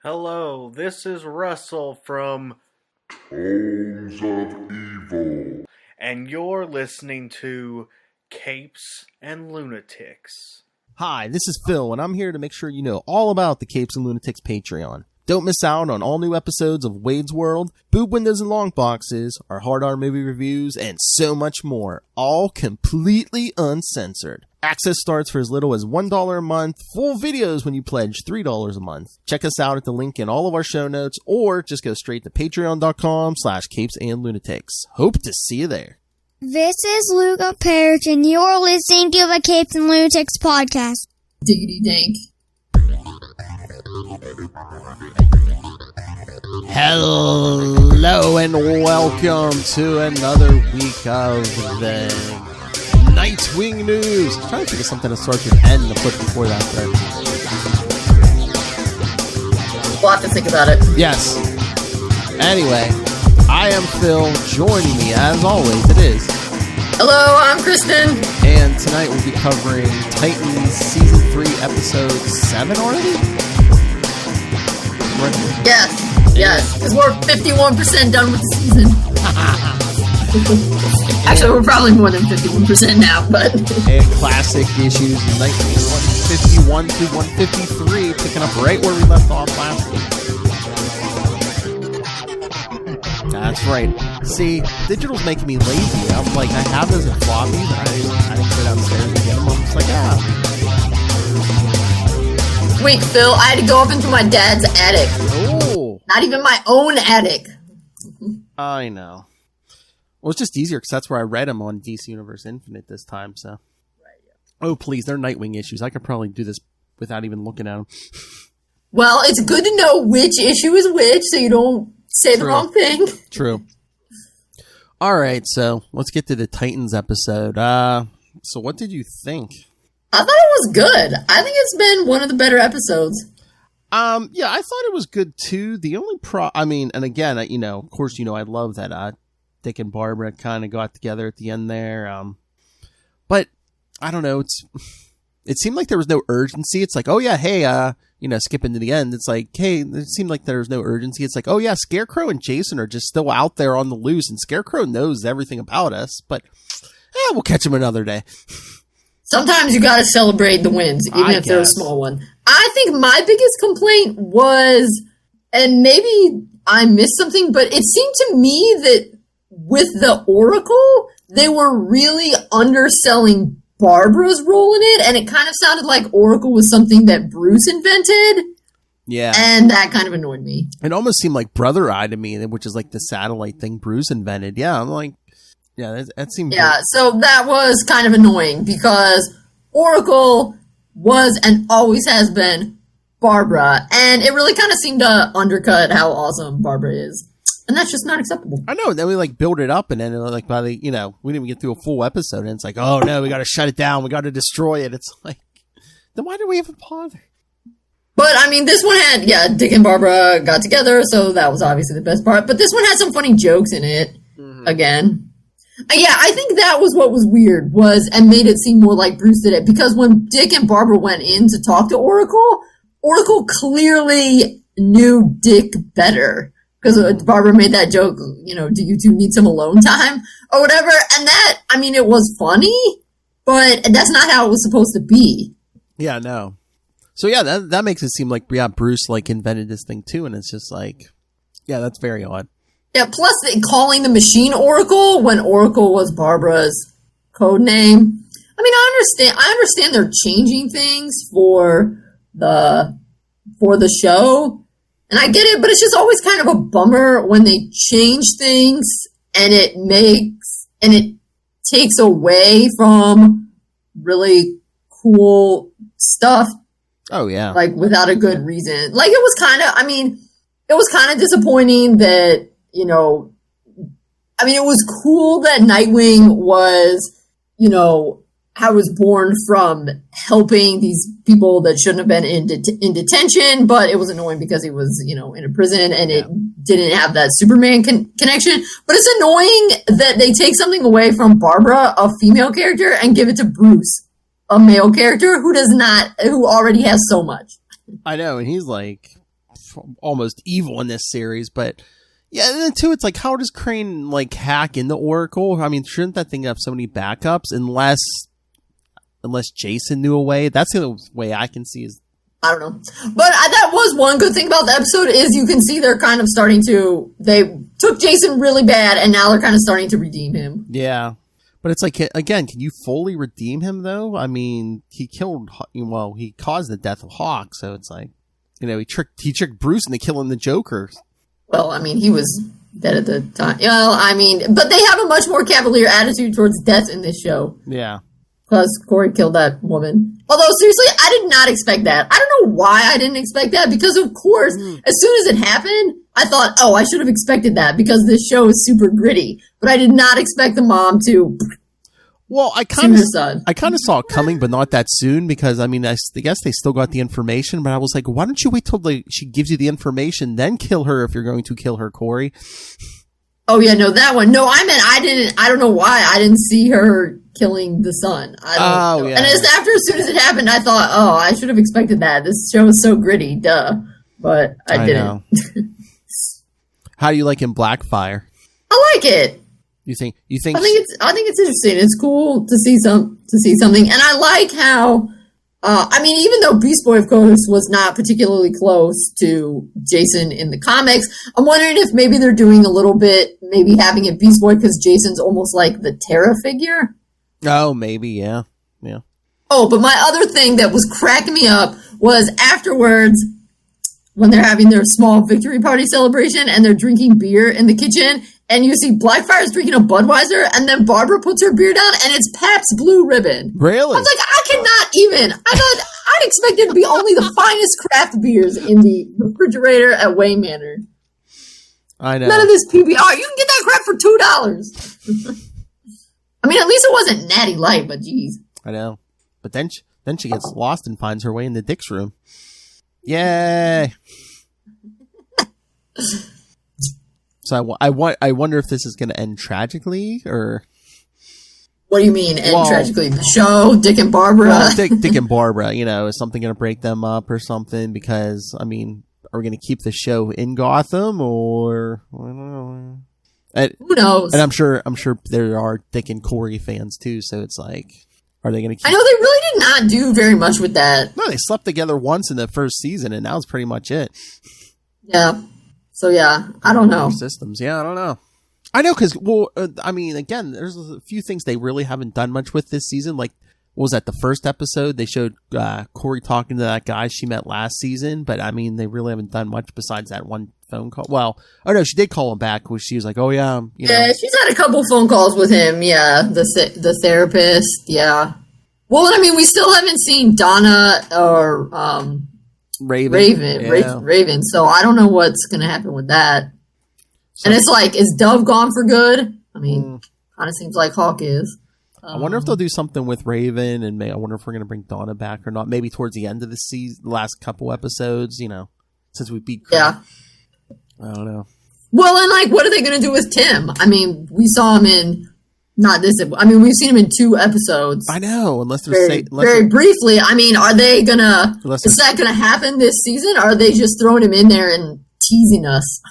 Hello, this is Russell from Tones of Evil. and you're listening to Capes and Lunatics. Hi, this is Phil, and I'm here to make sure you know all about the Capes and Lunatics Patreon. Don't miss out on all new episodes of Wade's World, Boob Windows and Long Boxes, our Hard R movie reviews, and so much more, all completely uncensored. Access starts for as little as $1 a month, full videos when you pledge $3 a month. Check us out at the link in all of our show notes, or just go straight to patreon.com/capesandlunatics. Hope to see you there. This is Luca Perich, and you're listening to the Capes and Lunatics podcast. Diggity dank. Hello and welcome to another week of the Nightwing news. I'm trying to think of something that starts with N to put before that there. We'll have to think about it. Yes. Anyway, I am Phil. Joining me, as always, it is. Hello, I'm Kristen. And tonight we'll be covering Titans Season 3, Episode 7 already? Yes, because we're 51% done with the season. Actually, we're probably more than 51% now, but... And classic issues, Nightwing 151 through 153, picking up right where we left off last week. That's right. See, digital's making me lazy. I'm like, I have those in floppies, and I didn't go downstairs and get them. I'm just like, Wait, Phil, I had to go up into my dad's attic. Oh. Not even my own attic. I know. Well, it's just easier because that's where I read them on DC Universe Infinite this time, so. Right, yeah. Oh, please, they're Nightwing issues. I could probably do this without even looking at them. Well, it's good to know which issue is which so you don't say the wrong thing. True. All right, so let's get to the Titans episode. So what did you think? I thought it was good. I think it's been one of the better episodes. Yeah, I thought it was good too. The only and again, of course, I love that Dick and Barbara kind of got together at the end there. But I don't know. It seemed like there was no urgency. It's like, oh yeah, hey, skipping to the end. It's like, hey, it seemed like there was no urgency. It's like, oh yeah, Scarecrow and Jason are just still out there on the loose, and Scarecrow knows everything about us. But we'll catch him another day. Sometimes you gotta celebrate the wins, even if they're a small one. I think my biggest complaint was, and maybe I missed something, but it seemed to me that with the Oracle, they were really underselling Barbara's role in it, and it kind of sounded like Oracle was something that Bruce invented. Yeah. And that kind of annoyed me. It almost seemed like Brother Eye to me, which is like the satellite thing Bruce invented. Yeah, I'm like, yeah, that seemed... Yeah, so that was kind of annoying because Oracle was and always has been Barbara, and it really kind of seemed to undercut how awesome Barbara is. And that's just not acceptable. I know, then we build it up, and then by the, we didn't even get through a full episode, and it's like, oh no, we gotta shut it down, we gotta destroy it. It's like, then why do we even bother? But, this one had, Dick and Barbara got together, so that was obviously the best part. But this one had some funny jokes in it, again. Yeah, I think that was what was weird, and made it seem more like Bruce did it. Because when Dick and Barbara went in to talk to Oracle, Oracle clearly knew Dick better. Because Barbara made that joke, do you two need some alone time? Or whatever. And that, it was funny, but that's not how it was supposed to be. Yeah, no. So yeah, that makes it seem like, Bruce invented this thing too, and it's just like, yeah, that's very odd. Yeah, plus calling the machine Oracle when Oracle was Barbara's code name. I understand they're changing things for the show. And I get it, but it's just always kind of a bummer when they change things and it takes away from really cool stuff. Oh yeah. Without a good reason. It was kind of disappointing that, it was cool that Nightwing was, how it was born from helping these people that shouldn't have been in detention, but it was annoying because he was, in a prison and it didn't have that Superman connection. But it's annoying that they take something away from Barbara, a female character, and give it to Bruce, a male character who already has so much. I know, and he's like, almost evil in this series, but yeah, and then too, it's like, how does Crane like hack into Oracle? I mean, shouldn't that thing have so many backups unless Jason knew a way? That's the only way I can see is. I don't know. But that was one good thing about the episode is you can see they're kind of starting to, they took Jason really bad and now they're kind of starting to redeem him. Yeah. But it's like, again, can you fully redeem him though? I mean, he caused the death of Hawk. So it's like, he tricked Bruce into killing the Joker. Well, I mean, he was dead at the time. Well, I mean, but they have a much more cavalier attitude towards death in this show. Yeah. Because Corey killed that woman. Although, seriously, I did not expect that. I don't know why I didn't expect that. Because, of course, as soon as it happened, I thought, oh, I should have expected that. Because this show is super gritty. But I did not expect the mom to I kind of saw it coming, but not that soon. Because, I mean, I guess they still got the information. But I was like, why don't you wait till she gives you the information, then kill her if you're going to kill her, Corey? Oh, yeah, no, that one. No, I don't know why I didn't see her killing the son. I don't know. Yeah. And as soon as it happened, I thought, oh, I should have expected that. This show is so gritty, duh. But I didn't. How do you like in Blackfire? I like it. You think? I think it's interesting. It's cool to see something, and I like how. I mean, even though Beast Boy, of course, was not particularly close to Jason in the comics, I'm wondering if maybe they're doing a little bit, maybe having it Beast Boy because Jason's almost like the Terra figure. Oh, maybe, yeah. Oh, but my other thing that was cracking me up was afterwards, when they're having their small victory party celebration and they're drinking beer in the kitchen, and you see Blackfire's drinking a Budweiser, and then Barbara puts her beer down, and it's Pabst Blue Ribbon. Really? I was like, I cannot even. I'd expect it to be only the finest craft beers in the refrigerator at Wayne Manor. I know. None of this PBR. You can get that crap for $2. I mean, at least it wasn't Natty Light, but geez. I know. But then she gets lost and finds her way in the Dick's room. Yay! So I wonder if this is going to end tragically, or what do you mean end tragically? The show, Dick and Barbara. Well, Dick and Barbara. Is something going to break them up or something? Because I mean, are we going to keep the show in Gotham, or I don't know? Who knows? And I'm sure there are Dick and Corey fans too. So it's like, are they going to keep? I know they really did not do very much with that. No, they slept together once in the first season, and that was pretty much it. Yeah. So yeah, I don't know. Systems, yeah, I don't know. I know because, I mean, again, there's a few things they really haven't done much with this season. Like, what was that? The first episode they showed Corey talking to that guy she met last season, but I mean, they really haven't done much besides that one phone call. Well, oh no, she did call him back. She was like, "Oh yeah, yeah." She's had a couple phone calls with him. Yeah, the therapist. Yeah. Well, I mean, we still haven't seen Donna or Raven. So I don't know what's going to happen with that. And it's like, is Dove gone for good? I mean, kind of seems like Hawk is. I wonder if they'll do something with Raven, and I wonder if we're going to bring Donna back or not. Maybe towards the end of the season, the last couple episodes, since we beat Crane. Yeah. I don't know. Well, and like, what are they going to do with Tim? I mean, we saw him in... Not this. I mean, we've seen him in 2 episodes. I know, unless they're very briefly. I mean, are they gonna? Is that gonna happen this season? Or are they just throwing him in there and teasing us?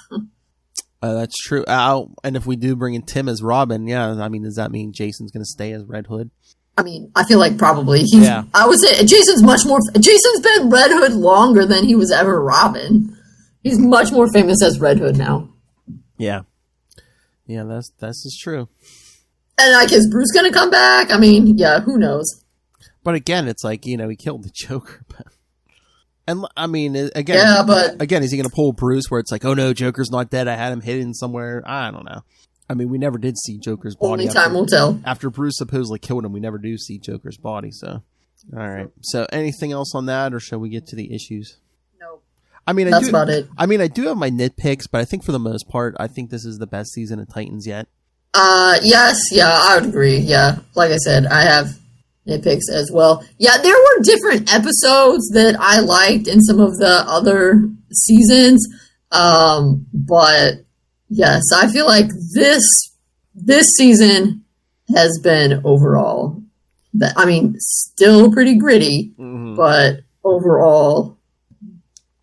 That's true. And if we do bring in Tim as Robin, yeah, I mean, does that mean Jason's gonna stay as Red Hood? I mean, I feel like probably. I would say Jason's much more. Jason's been Red Hood longer than he was ever Robin. He's much more famous as Red Hood now. Yeah, that's just true. And like, is Bruce gonna come back? I mean, yeah, who knows? But again, it's like, he killed the Joker. And I mean, again, is he gonna pull Bruce where it's like, oh no, Joker's not dead, I had him hidden somewhere? I don't know. I mean, we never did see Joker's body. Only time will tell. After Bruce supposedly killed him, we never do see Joker's body. So, all right. So, anything else on that, or shall we get to the issues? Nope. I mean, that's about it. I mean, I do have my nitpicks, but I think for the most part, I think this is the best season of Titans yet. Yes, yeah, I would agree. Yeah, like I said, I have nitpicks as well. Yeah, there were different episodes that I liked in some of the other seasons. But yes, I feel like this season has been overall, still pretty gritty, but overall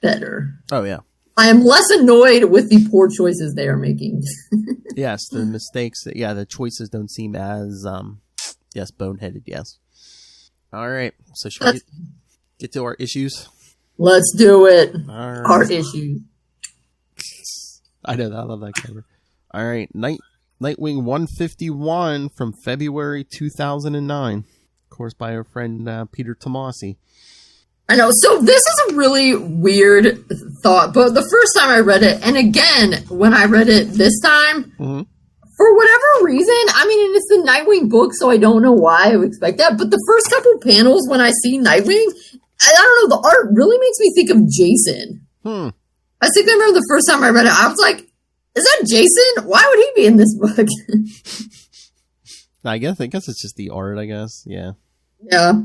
better. Oh, yeah. I am less annoyed with the poor choices they are making. Yes, the mistakes. The choices don't seem as, boneheaded, yes. All right, so should we get to our issues? Let's do it. All right. Our issues. I know that. I love that cover. All right, Nightwing 151 from February 2009. Of course, by our friend Peter Tomasi. I know. So this is a really weird thought, but the first time I read it, and again, when I read it this time, for whatever reason, I mean, and it's the Nightwing book, so I don't know why I would expect that, but the first couple panels when I see Nightwing, I don't know, the art really makes me think of Jason. I think I remember the first time I read it, I was like, is that Jason? Why would he be in this book? I guess it's just the art, I guess. Yeah. Yeah.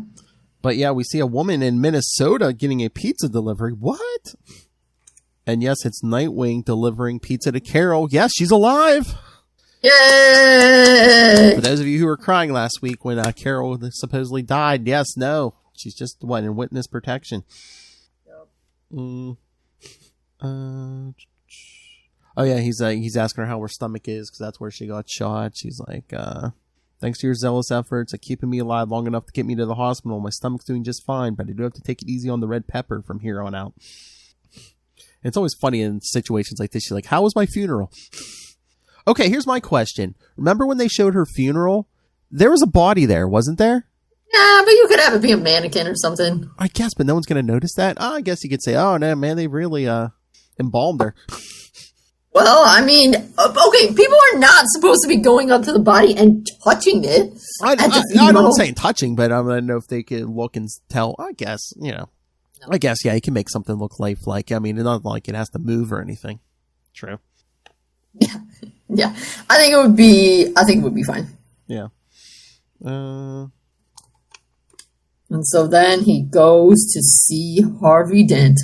But yeah, we see a woman in Minnesota getting a pizza delivery. What? And yes, it's Nightwing delivering pizza to Carol. Yes, she's alive. Yay! For those of you who were crying last week when Carol supposedly died, yes, no. She's just, in witness protection. Yep. Oh yeah, he's asking her how her stomach is because that's where she got shot. She's like, thanks to your zealous efforts at keeping me alive long enough to get me to the hospital, my stomach's doing just fine, but I do have to take it easy on the red pepper from here on out. And it's always funny in situations like this. She's like, how was my funeral? Okay, here's my question. Remember when they showed her funeral? There was a body there, wasn't there? Yeah, but you could have it be a mannequin or something. I guess, but no one's going to notice that? I guess you could say, oh, no, man, they really embalmed her. Well, I mean, okay, people are not supposed to be going up to the body and touching it. I don't say touching, but I don't know if they could look and tell. I guess, No. I guess, yeah, you can make something look lifelike. I mean, it's not like it has to move or anything. True. Yeah. I think it would be fine. Yeah. And so then he goes to see Harvey Dent.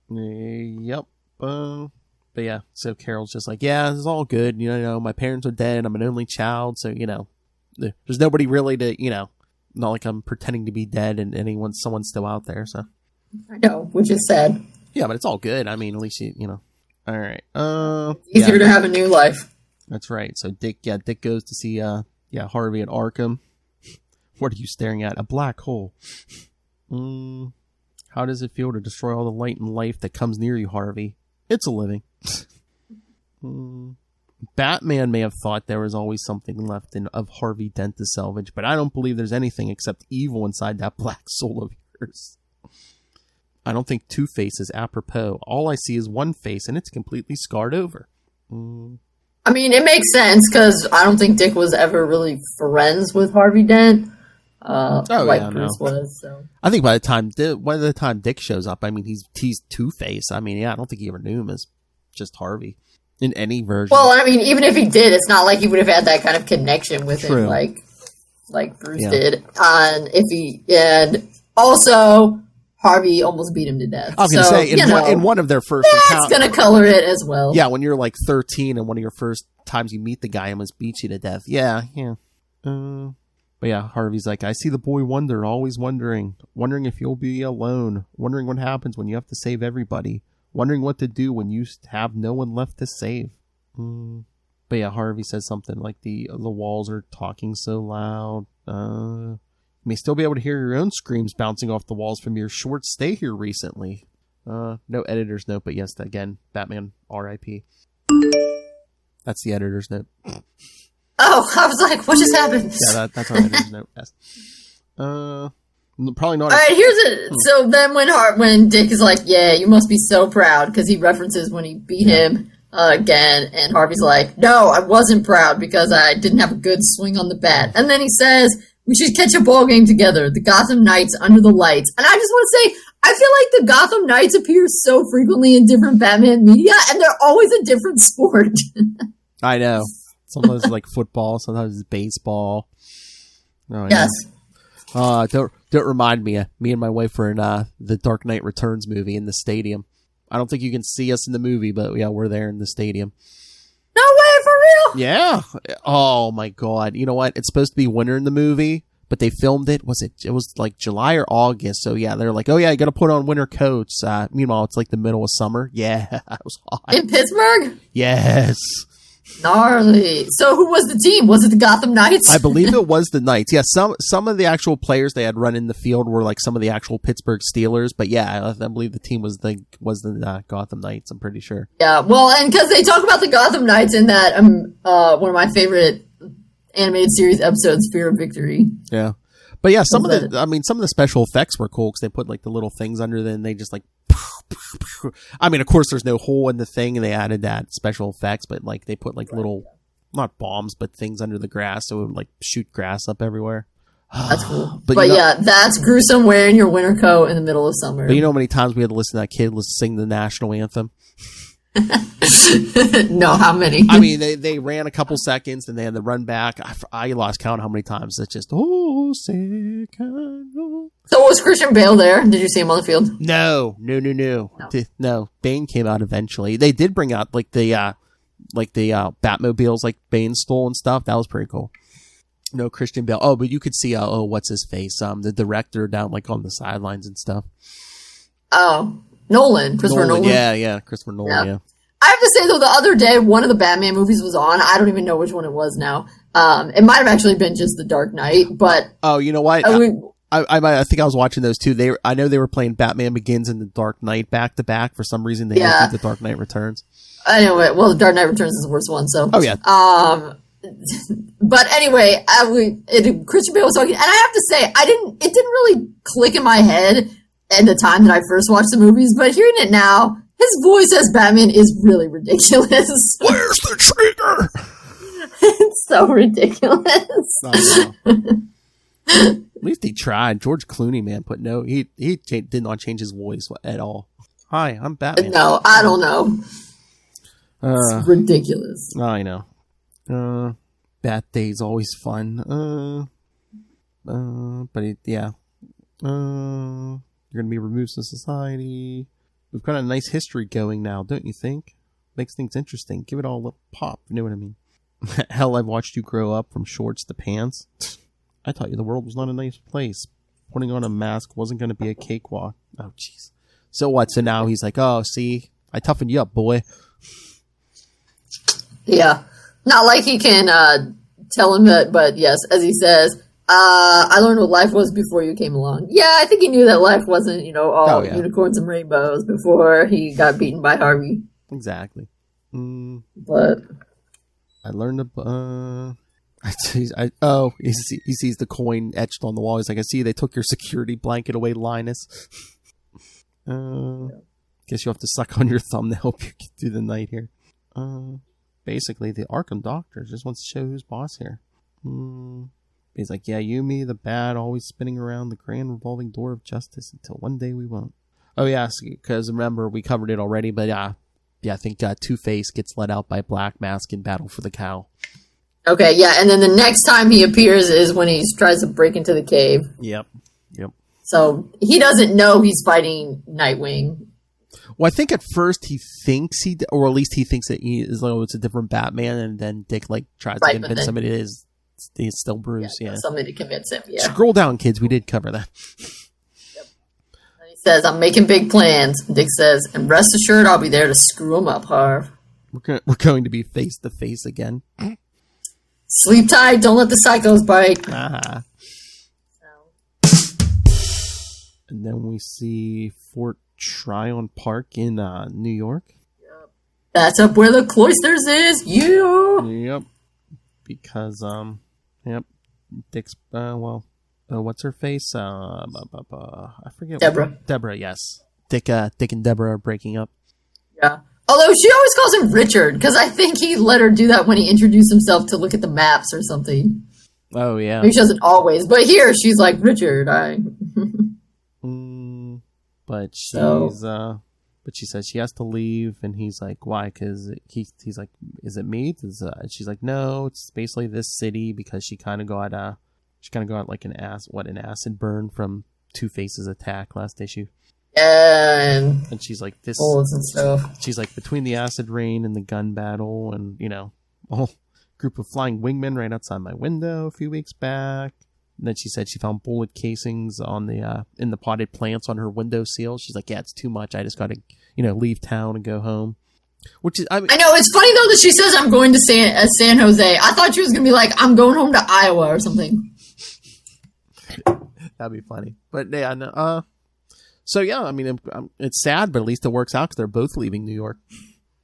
Yep. But yeah, so Carol's just like, yeah, it's all good. My parents are dead. I'm an only child. So, there's nobody really to, not like I'm pretending to be dead and someone's still out there. So I know, which is sad. Yeah, but it's all good. I mean, at least all right. Easier to have a new life. That's right. So Dick goes to see, Harvey at Arkham. What are you staring at? A black hole. How does it feel to destroy all the light and life that comes near you, Harvey? It's a living. Batman may have thought there was always something left of Harvey Dent to salvage, but I don't believe there's anything except evil inside that black soul of yours. I don't think Two-Face is apropos. All I see is one face, and it's completely scarred over. I mean, it makes sense, because I don't think Dick was ever really friends with Harvey Dent. Bruce was. So I think by the time Dick shows up, I mean, he's Two-Face. I mean, yeah, I don't think he ever knew him as just Harvey in any version. Well, I mean, even if he did, it's not like he would have had that kind of connection with him like Bruce did. And also Harvey almost beat him to death. I was going to say, in one of their first encounters. That's going to color it as well. Yeah, when you're like 13 and one of your first times you meet the guy almost beats you to death. Yeah. But yeah, Harvey's like, I see the boy wonder, always wondering if you'll be alone, wondering what happens when you have to save everybody, wondering what to do when you have no one left to save. But yeah, Harvey says something like the walls are talking so loud. You may still be able to hear your own screams bouncing off the walls from your short stay here recently. No editor's note, but yes, again, Batman R.I.P. That's the editor's note. Oh, I was like, what just happened? Yeah, that's our editor's note. Yes. Probably not. All right, here's it. So then when Dick is like, yeah, you must be so proud, because he references when he beat him again, and Harvey's like, no, I wasn't proud because I didn't have a good swing on the bat. And then he says, we should catch a ball game together, the Gotham Knights under the lights. And I just want to say, I feel like the Gotham Knights appear so frequently in different Batman media, and they're always a different sport. I know. Sometimes it's like football, sometimes it's baseball. Oh, yes. Yeah. Don't remind me. Me and my wife were in the Dark Knight Returns movie in the stadium. I don't think you can see us in the movie, but yeah, we're there in the stadium. No way, for real? Yeah. Oh my God. You know what? It's supposed to be winter in the movie, but they filmed it. It was like July or August. So yeah, they're like, oh yeah, you got to put on winter coats. Meanwhile, it's like the middle of summer. Yeah, it was hot. In Pittsburgh? Yes. Gnarly. So who was the team? Was it the Gotham Knights? I believe it was the Knights. Yeah, some of the actual players they had run in the field were like some of the actual Pittsburgh Steelers. But yeah, I believe the team was the Gotham Knights. I'm pretty sure. Yeah, well, and because they talk about the Gotham Knights in that one of my favorite animated series episodes, Fear of Victory. Yeah, but yeah, some of the special effects were cool because they put like the little things under them. And they just like. I mean, of course, there's no hole in the thing, and they added that special effects, but like they put like little, not bombs, but things under the grass, so it would like shoot grass up everywhere. That's cool. But yeah, that's gruesome wearing your winter coat in the middle of summer. But you know how many times we had to listen to that kid sing the national anthem? No, how many? I mean, they ran a couple seconds and they had to run back. I lost count how many times. It's just, oh, sick and oh. So was Christian Bale there? Did you see him on the field? No. No, Bane came out eventually. They did bring out like the Batmobiles like Bane stole and stuff. That was pretty cool. No Christian Bale. Oh, but you could see what's his face? The director down like on the sidelines and stuff. Oh, Christopher Nolan. Yeah, Christopher Nolan. Yeah. I have to say though, the other day one of the Batman movies was on. I don't even know which one it was now. It might have actually been just The Dark Knight, but you know what? I think I was watching those too. I know they were playing Batman Begins and The Dark Knight back to back. For some reason, they didn't do The Dark Knight Returns. I know it. Well, The Dark Knight Returns is the worst one. So. Oh yeah. But anyway, Christian Bale was talking, and I have to say, it didn't really click in my head at the time that I first watched the movies, but hearing it now, his voice as Batman is really ridiculous. Where's the trigger? It's so ridiculous. At least he tried. George Clooney, man, he did not change his voice at all. Hi, I'm Batman. No, I don't know. It's ridiculous. I know. Bat Day's always fun. You're gonna be removed from society. We've got a nice history going now, don't you think? Makes things interesting. Give it all a pop. You know what I mean? Hell, I've watched you grow up from shorts to pants. I taught you the world was not a nice place. Putting on a mask wasn't going to be a cakewalk. Oh, jeez. So what? So now he's like, oh, see, I toughened you up, boy. Yeah. Not like he can tell him that, but yes, as he says, I learned what life was before you came along. Yeah, I think he knew that life wasn't, all unicorns and rainbows before he got beaten by Harvey. Exactly. But I learned he sees the coin etched on the wall. He's like, I see they took your security blanket away, Linus. Guess you have to suck on your thumb to help you get through the night here. Basically, the Arkham Doctor just wants to show who's boss here. He's like, yeah, you, me, the bad, always spinning around the grand revolving door of justice until one day we won't. Oh, yeah, because remember, we covered it already, but I think Two-Face gets let out by Black Mask in Battle for the Cow. Okay, yeah, and then the next time he appears is when he tries to break into the cave. Yep. So he doesn't know he's fighting Nightwing. Well, I think at first he thinks or at least he thinks that it's a different Batman, and then Dick tries to convince him it is. He's still Bruce, yeah. Somebody to convince him, yeah. Scroll down, kids. We did cover that. Yep. And he says, I'm making big plans. Dick says, and rest assured I'll be there to screw him up, Harv. We're going to be face to face again. Sleep tight. Don't let the psychos bite. And then we see Fort Tryon Park in New York. Yep. That's up where the Cloisters is. Yeah. Yep. Because, Dick's, what's her face? I forget. Deborah, yes. Dick and Deborah are breaking up. Yeah. Although she always calls him Richard, because I think he let her do that when he introduced himself to look at the maps or something. Oh, yeah. Maybe she doesn't always, but here she's like, Richard, But she's, but she says she has to leave, and he's like, why? Because he's like, is it me? She's like, no, it's basically this city, because she kind of got like an acid burn from Two-Face's attack last issue. And she's like, this bullets and stuff. She's like, between the acid rain and the gun battle, and a whole group of flying wingmen right outside my window a few weeks back. then she said she found bullet casings on the in the potted plants on her windowsill. She's like, yeah, it's too much. I just got to, leave town and go home. Which is, I know it's funny though that she says I'm going to San Jose. I thought she was going to be like, I'm going home to Iowa or something. That'd be funny. But yeah, no, so yeah, I mean, it's sad, but at least it works out because they're both leaving New York.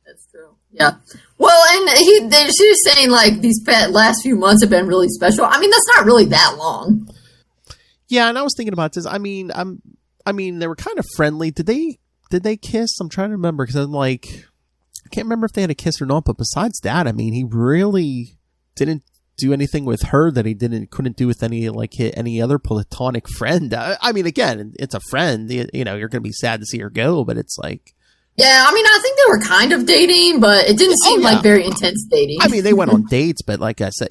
That's true. Yeah. Well, and she was saying like these last few months have been really special. I mean, that's not really that long. Yeah, and I was thinking about this. I mean, they were kind of friendly. Did they kiss? I'm trying to remember because I'm like, I can't remember if they had a kiss or not. But besides that, I mean, he really didn't do anything with her that he couldn't do with any other platonic friend. I mean, again, it's a friend. You're going to be sad to see her go, but it's like. Yeah, I mean, I think they were kind of dating, but it didn't seem like very intense dating. I mean, they went on dates, but like I said,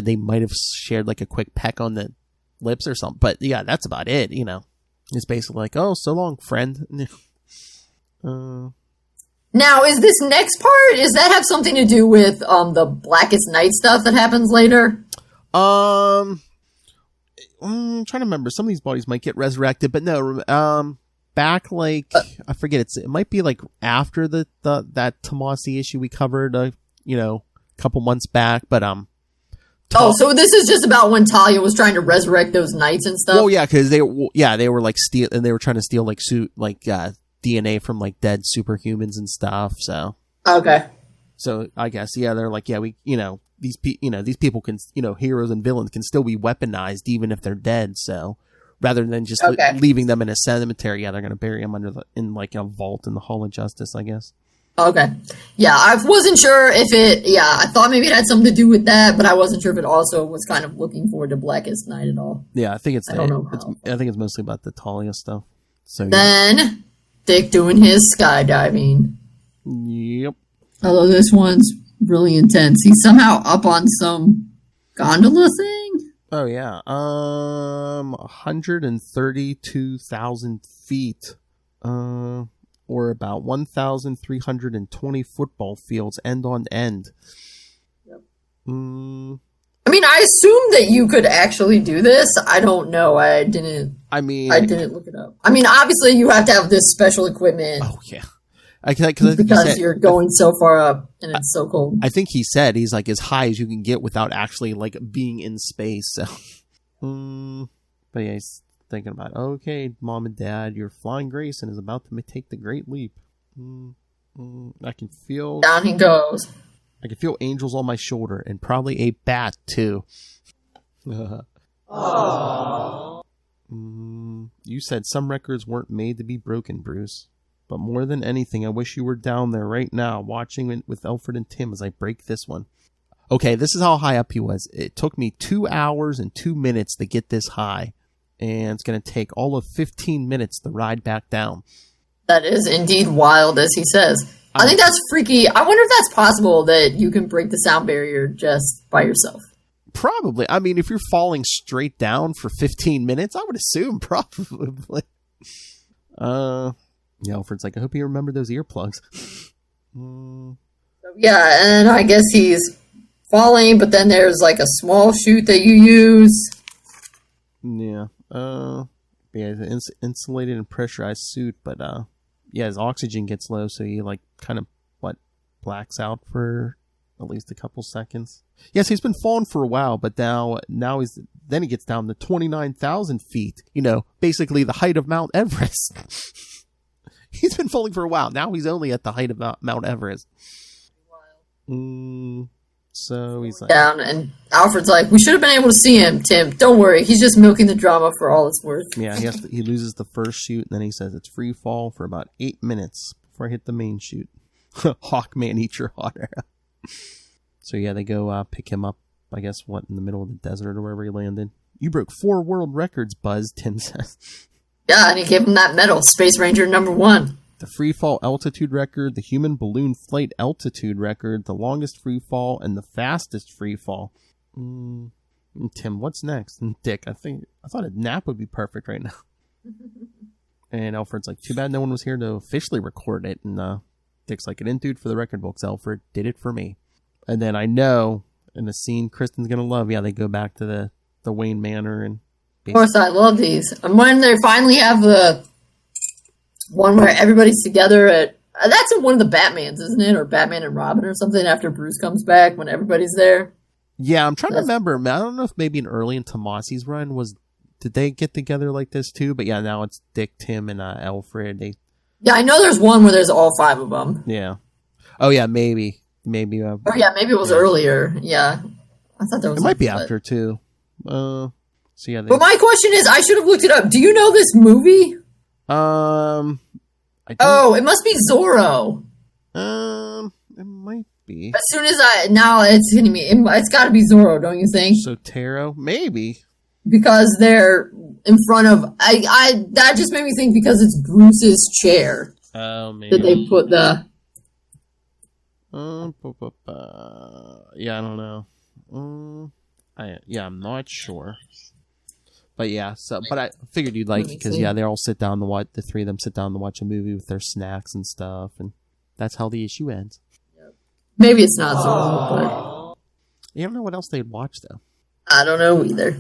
they might have shared like a quick peck on the lips or something. But yeah, that's about it. It's basically like, oh, so long, friend. Now, is this next part? Does that have something to do with the Blackest Night stuff that happens later? I'm trying to remember. Some of these bodies might get resurrected, but no. Back I forget. It might be like after that Tomasi issue we covered, a couple months back. But so this is just about when Talia was trying to resurrect those knights and stuff. Oh yeah, because they were like they were trying to steal DNA from like dead superhumans and stuff. So okay. So I guess they're like we these people can heroes and villains can still be weaponized even if they're dead. So rather than just leaving them in a cemetery, they're going to bury them in a vault in the Hall of Justice, I guess. Okay. Yeah, I wasn't sure if I thought maybe it had something to do with that, but I wasn't sure if it also was kind of looking forward to Blackest Night at all. Yeah, I think I think it's mostly about the Talia stuff. So then Dick doing his skydiving. Yep. Although this one's really intense. He's somehow up on some gondola thing. Oh yeah, 132,000 feet, or about 1,320 football fields, end on end. Yep. I mean, I assumed that you could actually do this. I don't know. I didn't look it up. I mean, obviously, you have to have this special equipment. Oh yeah. Because you're going so far up and it's so cold. I think he said he's like as high as you can get without actually like being in space. So, but yeah, he's thinking about, okay, Mom and Dad, your flying Grayson is about to take the great leap. I can feel down he goes. I can feel angels on my shoulder and probably a bat too. You said some records weren't made to be broken, Bruce. But more than anything, I wish you were down there right now watching it with Alfred and Tim as I break this one. Okay, this is how high up he was. It took me 2 hours and 2 minutes to get this high. And it's going to take all of 15 minutes to ride back down. That is indeed wild, as he says. I think that's freaky. I wonder if that's possible that you can break the sound barrier just by yourself. Probably. I mean, if you're falling straight down for 15 minutes, I would assume probably. Yeah, Alfred's like, I hope you remember those earplugs. Yeah, and I guess he's falling, but then there's like a small chute that you use. Yeah. Yeah, it's an insulated and pressurized suit, but yeah, his oxygen gets low, so he like kind of blacks out for at least a couple seconds. Yes, he's been falling for a while, but now he gets down to 29,000 feet. Basically the height of Mount Everest. He's been falling for a while. Now he's only at the height of Mount Everest. So he's like down, and Alfred's like, "We should have been able to see him, Tim. Don't worry, he's just milking the drama for all it's worth." Yeah, he loses the first chute, and then he says it's free fall for about 8 minutes before I hit the main chute. Hawkman, eat your hot air. So yeah, they go pick him up. I guess in the middle of the desert or wherever he landed. You broke 4 world records, Buzz. Tim says. Yeah, and he gave him that medal, Space Ranger #1. The free fall altitude record, the human balloon flight altitude record, the longest free fall, and the fastest free fall. Tim, what's next? And Dick, I thought a nap would be perfect right now. And Alfred's like, too bad no one was here to officially record it. And Dick's like, I didn't do it for the record books, Alfred. Did it for me. And then I know in the scene Kristen's going to love, they go back to the the Wayne Manor, and Of course, I love these. And when they finally have the one where everybody's together at, that's in one of the Batmans, isn't it? Or Batman and Robin or something after Bruce comes back when everybody's there. Yeah, I'm trying to remember. I don't know if maybe in early in Tomasi's run did they get together like this too? But yeah, now it's Dick, Tim, and Alfred. Yeah, I know there's one where there's all 5 of them. Yeah. Oh yeah, maybe. Or yeah, maybe it was earlier. Yeah, I thought there was. It might be after too. So yeah. But my question is, I should have looked it up. Do you know this movie? It must be Zorro. It might be. As soon as now it's hitting me. It's got to be Zorro, don't you think? Sotero, maybe. Because they're in front of that just made me think because it's Bruce's chair. Oh, maybe. That they put the. Yeah, I don't know. I'm not sure. But yeah, but I figured you'd like it because they all sit down to watch. The 3 of them sit down to watch a movie with their snacks and stuff, and that's how the issue ends. Maybe it's not Zorro, but you don't know what else they'd watch though. I don't know either.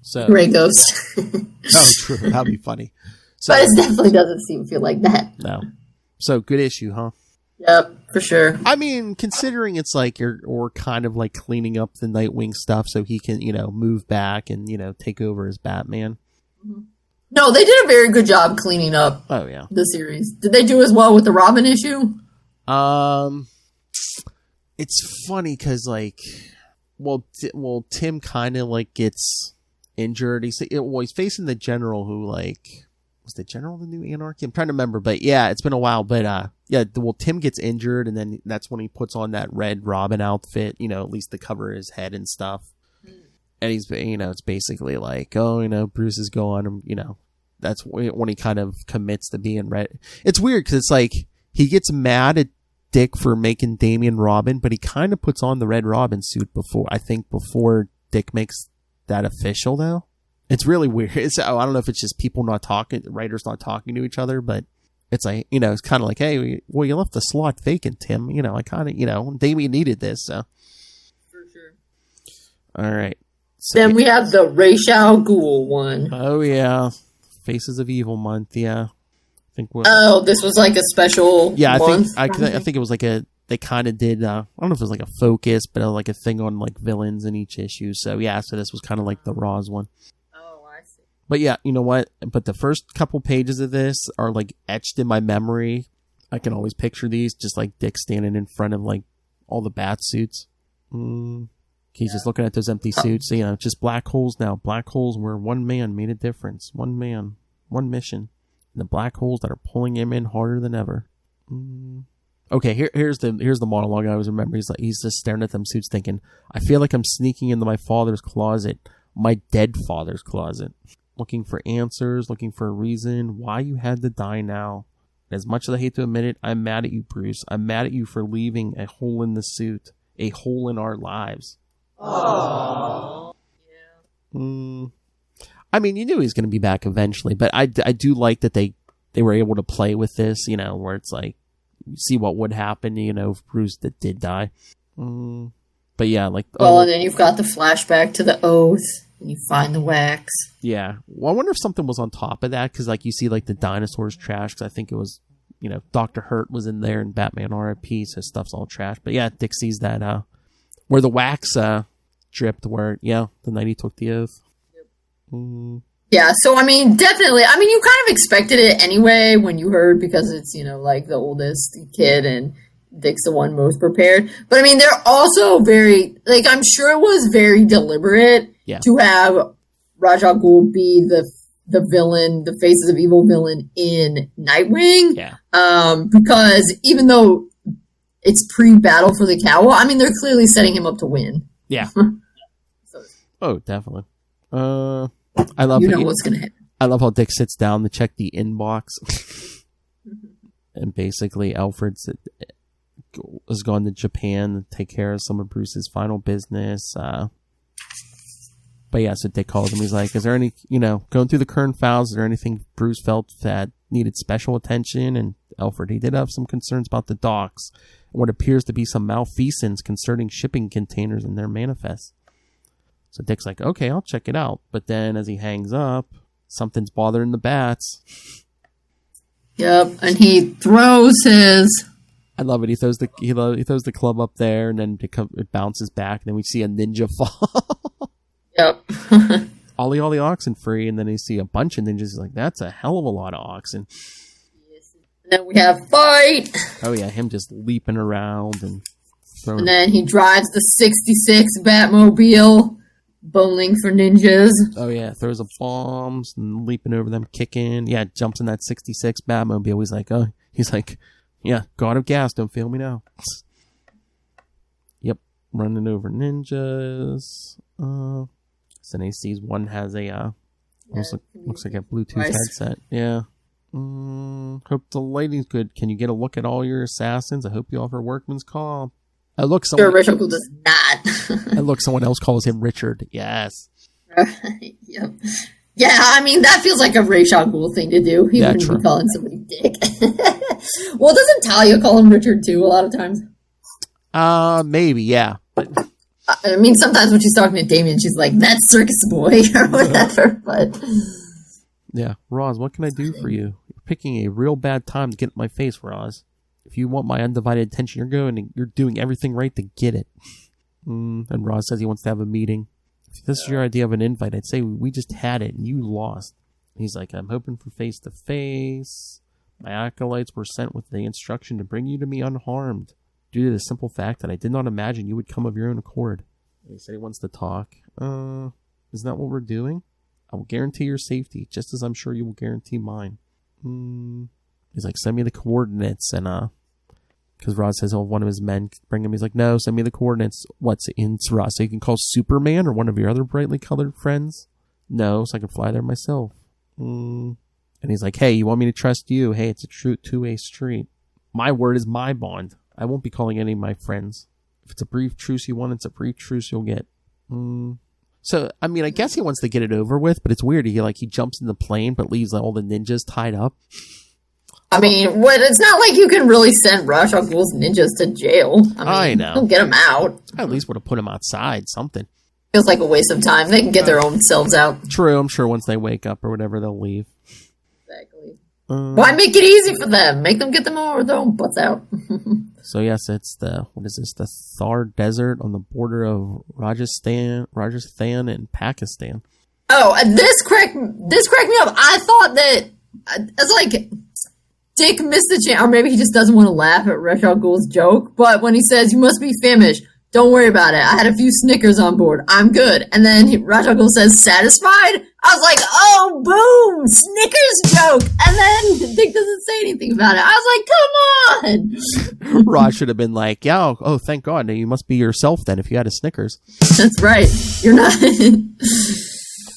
So Grey Ghost. Oh, true. That'd be funny. So, but it definitely doesn't feel like that. No. So good issue, huh? Yep, for sure. I mean, considering it's like we're kind of like cleaning up the Nightwing stuff so he can, move back and, take over as Batman. No, they did a very good job cleaning up the series. Did they do as well with the Robin issue? It's funny because, Tim kind of, gets injured. He's facing the General who, was the General the New Anarchy? I'm trying to remember, but yeah, it's been a while. But Tim gets injured, and then that's when he puts on that red Robin outfit, at least to cover his head and stuff. And he's, it's basically like, Bruce is gone. That's when he kind of commits to being red. It's weird because it's like he gets mad at Dick for making Damian Robin, but he kind of puts on the red Robin suit before Dick makes that official, though. It's really weird. I don't know if it's just people not talking, writers not talking to each other, but it's like, it's kind of like, hey, well, you left the slot vacant, Tim. I kind of, Damian needed this, so. For sure. All right. So, then we have the Ra's al Ghul one. Oh, yeah. Faces of Evil month, yeah. I think this was like a special month? I think it was like they kind of did, I don't know if it was like a focus, but like a thing on like villains in each issue. So yeah, so this was kind of like the Raws one. Oh, I see. But yeah, you know what? But the first couple pages of this are like etched in my memory. I can always picture these, just like Dick standing in front of like all the bat suits. He's just looking at those empty suits. Just black holes now. Black holes where one man made a difference. One man, one mission. And the black holes that are pulling him in harder than ever. Okay, here's the monologue I always remember. He's just staring at them suits thinking, I feel like I'm sneaking into my father's closet, my dead father's closet, looking for answers, looking for a reason why you had to die now. And as much as I hate to admit it, I'm mad at you, Bruce. I'm mad at you for leaving a hole in the suit, a hole in our lives. Aww. Yeah. I mean, you knew he was going to be back eventually, but I do like that they were able to play with this, where it's like, you see what would happen, if Bruce did die. But yeah, like... and then you've got the flashback to the oath, and you find the wax. Yeah. Well, I wonder if something was on top of that, because like you see like the dinosaurs trash, because I think it was, Dr. Hurt was in there, and Batman RIP, so stuff's all trash. But yeah, Dick sees that, where the wax dripped, the night he took the oath. Yeah, so I mean, definitely. I mean, you kind of expected it anyway when you heard, because it's, like the oldest kid and Dick's the one most prepared. But I mean, they're also very, I'm sure it was very deliberate to have Ra's al Ghul be the villain, the Faces of Evil villain in Nightwing. Yeah. Because even though it's pre-battle for the cowl, I mean, they're clearly setting him up to win. Yeah. Oh, definitely. I love what's gonna happen. I love how Dick sits down to check the inbox, and basically Alfred has gone to Japan to take care of some of Bruce's final business. But yeah, so Dick calls him. He's like, "Is there any, going through the current files? Is there anything Bruce felt that needed special attention?" And Alfred, he did have some concerns about the docks and what appears to be some malfeasance concerning shipping containers in their manifest. So Dick's like, okay, I'll check it out. But then as he hangs up, something's bothering the bats. Yep, and he throws his... I love it. He throws the club up there, and then it bounces back, and then we see a ninja fall. Yep. Ollie all the oxen free, and then you see a bunch of ninjas. He's like, that's a hell of a lot of oxen. And then we have fight. Oh yeah, him just leaping around and throwing. And then he drives the 66 Batmobile, bowling for ninjas. Oh yeah, throws up bombs and leaping over them, kicking. Yeah, jumps in that 66 Batmobile. He's like, yeah, God of gas, don't fail me now. Yep, running over ninjas. So then he sees one has a looks like a Bluetooth headset. Yeah. Hope the lighting's good. Can you get a look at all your assassins? I hope you offer workman's comp. Sure, Rich Uncle does not. Someone else calls him Richard. Yes. Yep. Yeah, I mean, that feels like a Ra's al Ghul thing to do. He wouldn't be calling somebody Dick. Well, doesn't Talia call him Richard, too, a lot of times? Maybe, yeah. I mean, sometimes when she's talking to Damien, she's like, that's Circus Boy, or whatever, but... Yeah, Roz, what can I do for you? You're picking a real bad time to get in my face, Roz. If you want my undivided attention, you're doing everything right to get it. And Roz says he wants to have a meeting. If this is your idea of an invite, I'd say we just had it and you lost. He's like, I'm hoping for face-to-face. My acolytes were sent with the instruction to bring you to me unharmed, due to the simple fact that I did not imagine you would come of your own accord. He said he wants to talk. Isn't that what we're doing? I will guarantee your safety, just as I'm sure you will guarantee mine. He's like, send me the coordinates, and because Roz says, one of his men bring him. He's like, no, send me the coordinates. What's in Roz? So you can call Superman or one of your other brightly colored friends? No, so I can fly there myself. And he's like, hey, you want me to trust you? Hey, it's a true two-way street. My word is my bond. I won't be calling any of my friends. If it's a brief truce you want, it's a brief truce you'll get. So, I mean, I guess he wants to get it over with, but it's weird. He jumps in the plane, but leaves all the ninjas tied up. I mean, it's not like you can really send Ra's al Ghul's ninjas to jail. I know. Don't get them out. I at least would have put them outside, something. Feels like a waste of time. They can get their own selves out. True, I'm sure once they wake up or whatever, they'll leave. Exactly. Why make it easy for them? Make them get them over their own butts out. So yes, it's the Thar Desert on the border of Rajasthan and Pakistan. Oh, this cracked me up. I thought that it's like Dick missed the chance, or maybe he just doesn't want to laugh at Ra's al Ghul's joke. But when he says, "You must be famished," don't worry about it. I had a few Snickers on board. I'm good. And then Ra's al Ghul says, "Satisfied?" I was like, "Oh, boom! Snickers joke!" And then Dick doesn't say anything about it. I was like, "Come on!" Raj should have been like, "Yeah, oh, thank God. Now you must be yourself then if you had a Snickers." That's right. You're not.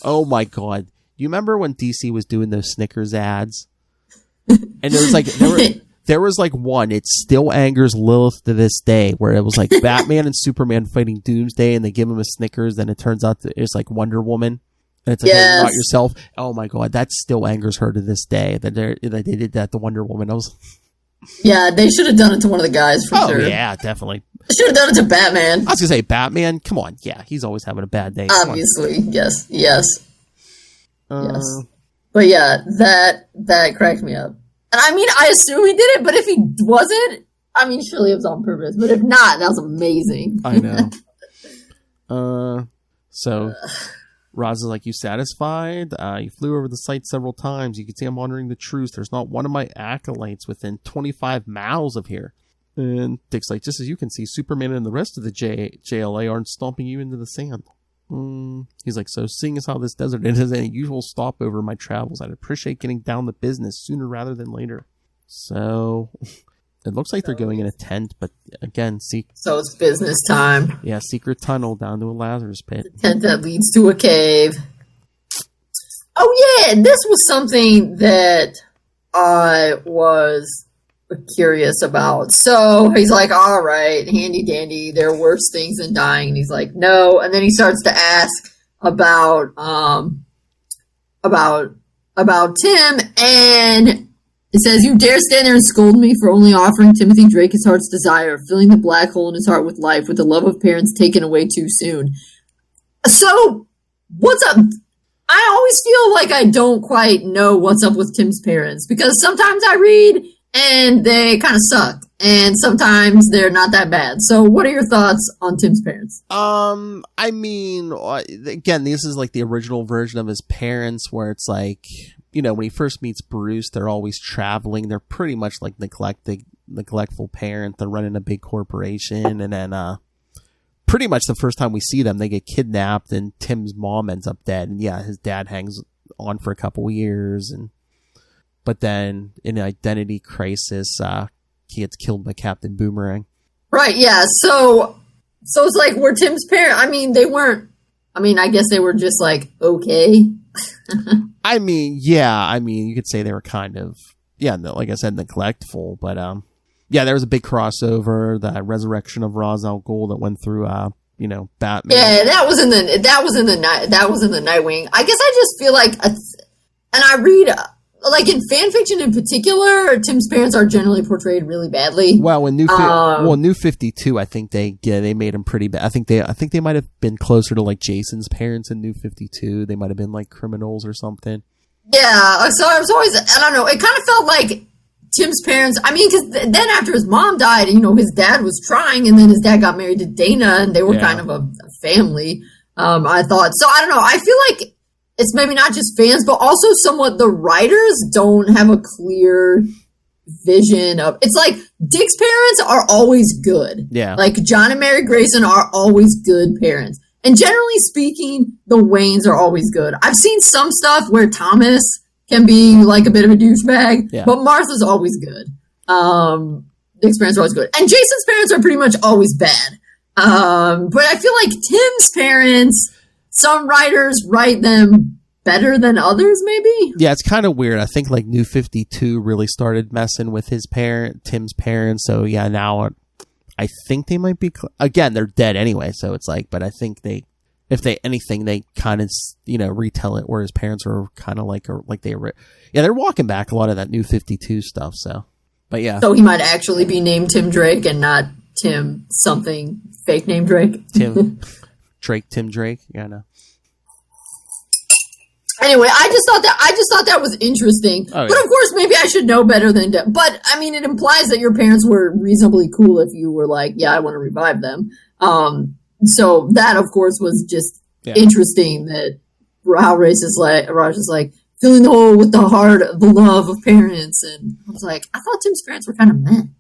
Oh my God! You remember when DC was doing those Snickers ads? And there was one. It still angers Lilith to this day, where it was like Batman and Superman fighting Doomsday, and they give him a Snickers, and it turns out it's like Wonder Woman. And it's like, yes. Hey, not yourself. Oh my God, that still angers her to this day that they did that to Wonder Woman. Yeah, they should have done it to one of the guys for sure. Oh yeah, definitely. They should have done it to Batman. I was gonna say Batman. Come on, yeah, he's always having a bad day. Obviously, yes. Yes. But yeah, that cracked me up. And I mean, I assume he did it, but if he wasn't, I mean, surely it was on purpose. But if not, that was amazing. I know. So Roz is like, you satisfied? You flew over the site several times. You can see I'm honoring the truce. There's not one of my acolytes within 25 miles of here. And Dick's like, just as you can see, Superman and the rest of the JLA aren't stomping you into the sand. He's like, so seeing as how this desert is an unusual stopover in my travels, I'd appreciate getting down to business sooner rather than later. So it looks like they're going in a tent, but again, so it's business time. Yeah, secret tunnel down to a Lazarus pit. The tent that leads to a cave. Oh yeah, and this was something that I was curious about. So he's like, all right, handy dandy, there are worse things than dying. And he's like, no. And then he starts to ask about Tim, and it says, you dare stand there and scold me for only offering Timothy Drake his heart's desire, filling the black hole in his heart with life, with the love of parents taken away too soon. So, what's up? I always feel like I don't quite know what's up with Tim's parents because sometimes I read and they kind of suck, and sometimes they're not that bad. So, what are your thoughts on Tim's parents? I mean, again, this is like the original version of his parents, where it's like, you know, when he first meets Bruce, they're always traveling. They're pretty much like neglectful parent. They're running a big corporation, and then pretty much the first time we see them, they get kidnapped, and Tim's mom ends up dead. And yeah, his dad hangs on for a couple years, but then in an identity crisis, he gets killed by Captain Boomerang. Right, yeah. So it's like, were Tim's parents, I mean, they weren't, I mean, I guess they were just like, okay. I mean, yeah, I mean, you could say they were kind of, yeah, like I said, neglectful, but, yeah, there was a big crossover, the resurrection of Ra's al Ghul that went through, you know, Batman. Yeah, that was in the Nightwing. I guess I just feel like, and I read, like in fan fiction in particular, Tim's parents are generally portrayed really badly. Well, in New 52, I think they made him pretty bad. I think they might have been closer to like Jason's parents in New 52. They might have been like criminals or something. Yeah, so I was always, I don't know, it kind of felt like Tim's parents, I mean, because then after his mom died, you know, his dad was trying, and then his dad got married to Dana, and they were kind of a family, I thought. So, I don't know, I feel like it's maybe not just fans, but also somewhat the writers don't have a clear vision of, it's like, Dick's parents are always good. Yeah. Like, John and Mary Grayson are always good parents. And generally speaking, the Waynes are always good. I've seen some stuff where Thomas can be like a bit of a douchebag, but Martha's always good. Dick's parents are always good. And Jason's parents are pretty much always bad. But I feel like Tim's parents, some writers write them better than others, maybe? Yeah, it's kind of weird. I think like New 52 really started messing with Tim's parents. So yeah, now I think they might be, again, they're dead anyway. So it's like, but I think if they anything, they kind of, you know, retell it where his parents are kind of like they were. Yeah, they're walking back a lot of that New 52 stuff. So, but yeah. So he might actually be named Tim Drake and not Tim something fake name Drake. Tim Drake. Yeah, no. Anyway, I just thought that was interesting. Oh, yeah. But of course, maybe I should know better than that. But I mean, it implies that your parents were reasonably cool if you were like, yeah, I want to revive them. So that, of course, was just interesting that how Raj is like filling the hole with the heart, the love of parents. And I was like, I thought Tim's parents were kind of men.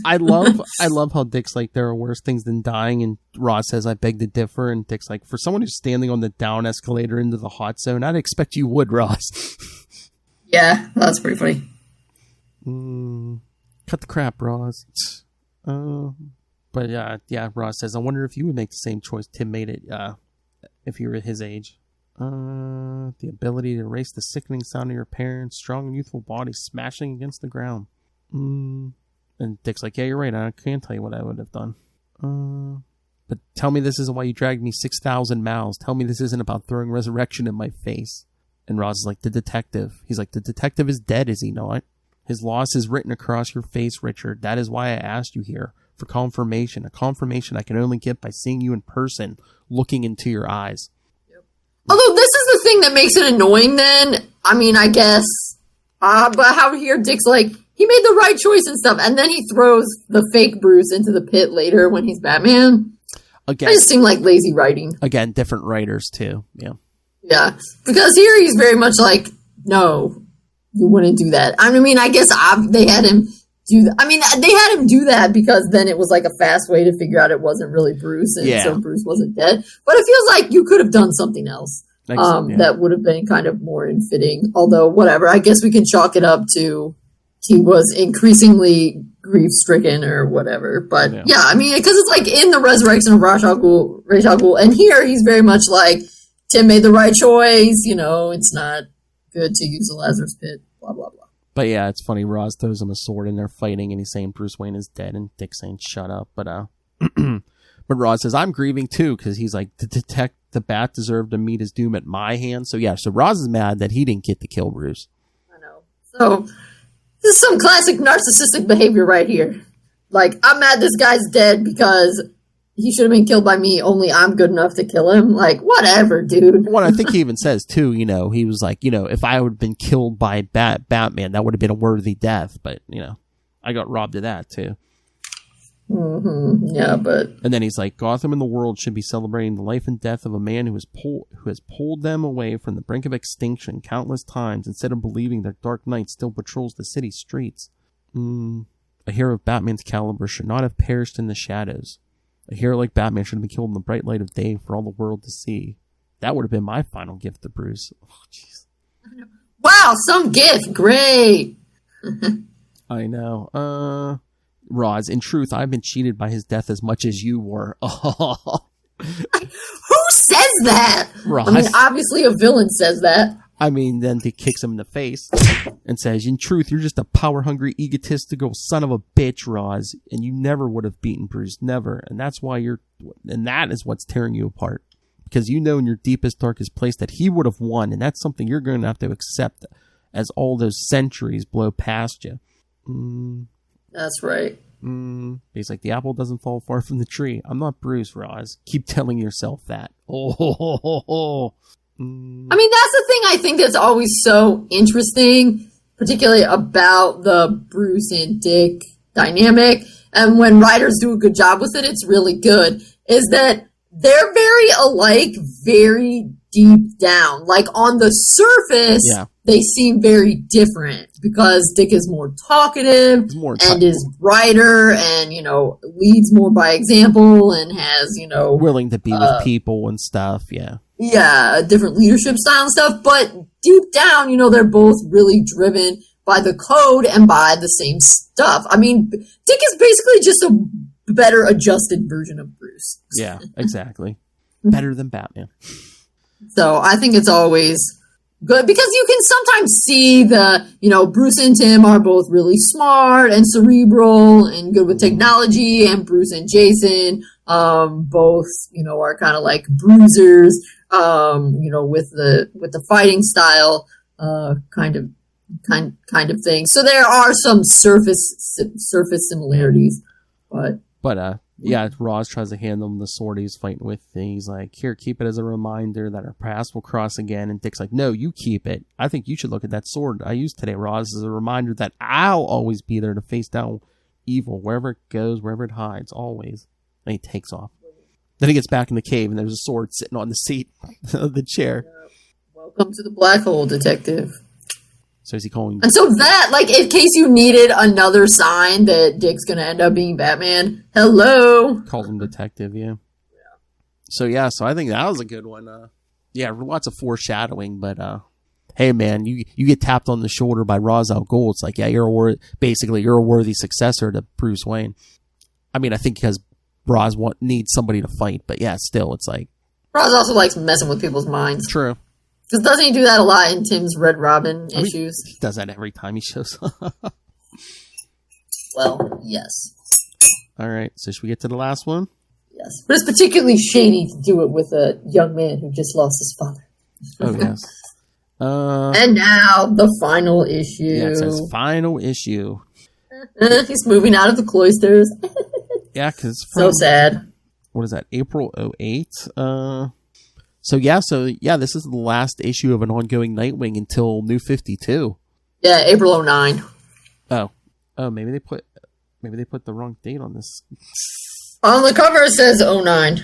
I love how Dick's like, there are worse things than dying, and Ross says, I beg to differ, and Dick's like, for someone who's standing on the down escalator into the hot zone, I'd expect you would, Ross. Yeah, that's pretty funny. Cut the crap, Ross. But yeah, Ross says, I wonder if you would make the same choice Tim made it, if you were his age. The ability to erase the sickening sound of your parents' strong and youthful bodies smashing against the ground. And Dick's like, yeah, you're right. I can't tell you what I would have done. But tell me this isn't why you dragged me 6,000 miles. Tell me this isn't about throwing resurrection in my face. And Ross is like, the detective. He's like, the detective is dead, is he not? His loss is written across your face, Richard. That is why I asked you here. For confirmation. A confirmation I can only get by seeing you in person, looking into your eyes. Although this is the thing that makes it annoying then. I mean, I guess. But how here Dick's like, he made the right choice and stuff, and then he throws the fake Bruce into the pit later when he's Batman. Again, it just seemed like lazy writing. Again, different writers too. Yeah. Yeah, because here he's very much like, no, you wouldn't do that. I mean, I guess they had him do that. I mean, they had him do that because then it was like a fast way to figure out it wasn't really Bruce, and so Bruce wasn't dead. But it feels like you could have done something else. That would have been kind of more fitting. Although, whatever, I guess we can chalk it up to he was increasingly grief-stricken or whatever. But yeah, I mean, because it's like in the resurrection of Ra's al Ghul, and here he's very much like, Tim made the right choice, you know, it's not good to use the Lazarus pit, blah, blah, blah. But yeah, it's funny, Roz throws him a sword and they're fighting and he's saying Bruce Wayne is dead and Dick's saying shut up. But but Roz says, I'm grieving too, because he's like, the Bat deserved to meet his doom at my hands. So yeah, so Roz is mad that he didn't get to kill Bruce. I know. So this is some classic narcissistic behavior right here. Like, I'm mad this guy's dead because he should have been killed by me, only I'm good enough to kill him. Like, whatever, dude. Well, I think he even says, too, he was like, if I would have been killed by Batman, that would have been a worthy death. But, I got robbed of that, too. Mm-hmm. Yeah, but... And then he's like, Gotham and the world should be celebrating the life and death of a man who has pulled them away from the brink of extinction countless times instead of believing that Dark Knight still patrols the city streets. A hero of Batman's caliber should not have perished in the shadows. A hero like Batman should have been killed in the bright light of day for all the world to see. That would have been my final gift to Bruce. Oh, jeez. Wow, some gift. Great. I know. Roz, in truth, I've been cheated by his death as much as you were. Oh. Who says that? Roz. I mean, obviously a villain says that. I mean, then he kicks him in the face and says, in truth, you're just a power-hungry, egotistical son of a bitch, Roz, and you never would have beaten Bruce, never. And that's why and that is what's tearing you apart. Because you know in your deepest, darkest place that he would have won, and that's something you're going to have to accept as all those centuries blow past you. That's right. He's like, the apple doesn't fall far from the tree. I'm not Bruce, Roz. Keep telling yourself that. I mean, that's the thing I think that's always so interesting, particularly about the Bruce and Dick dynamic. And when writers do a good job with it, it's really good, is that they're very alike, very deep down. Like, on the surface, they seem very different because Dick is more talkative and is brighter and, leads more by example and has, willing to be with people and stuff, yeah. Yeah, different leadership style and stuff, but deep down, they're both really driven by the code and by the same stuff. I mean, Dick is basically just a better adjusted version of Bruce. Yeah, exactly. Better than Batman. So I think it's always good because you can sometimes see Bruce and Tim are both really smart and cerebral and good with technology, and Bruce and Jason, both, are kind of like bruisers, with the fighting style, kind of thing. So there are some surface similarities, but Roz tries to hand him the sword he's fighting with. And he's like, here, keep it as a reminder that our paths will cross again. And Dick's like, no, you keep it. I think you should look at that sword I used today, Roz, as a reminder that I'll always be there to face down evil, wherever it goes, wherever it hides, always. And he takes off. Then he gets back in the cave, and there's a sword sitting on the seat of the chair. Welcome to the black hole, detective. So is he calling? And so that, like, in case you needed another sign that Dick's going to end up being Batman, hello. Calls him detective, yeah. So I think that was a good one. Lots of foreshadowing, but hey, man, you get tapped on the shoulder by Ra's al Ghul. It's like, you're a worthy successor to Bruce Wayne. I mean, I think because Ra's needs somebody to fight, but still, it's like Ra's also likes messing with people's minds. True. Because doesn't he do that a lot in Tim's Red Robin issues? He does that every time he shows up. Well, yes. All right, so should we get to the last one? Yes. But it's particularly shady to do it with a young man who just lost his father. Oh, yes. And now, the final issue. Yeah, it says final issue. He's moving out of the cloisters. Yeah, because... So sad. What is that, April 08? So this is the last issue of an ongoing Nightwing until New 52. Yeah, April 09. Oh, maybe they put the wrong date on this. On the cover it says 09.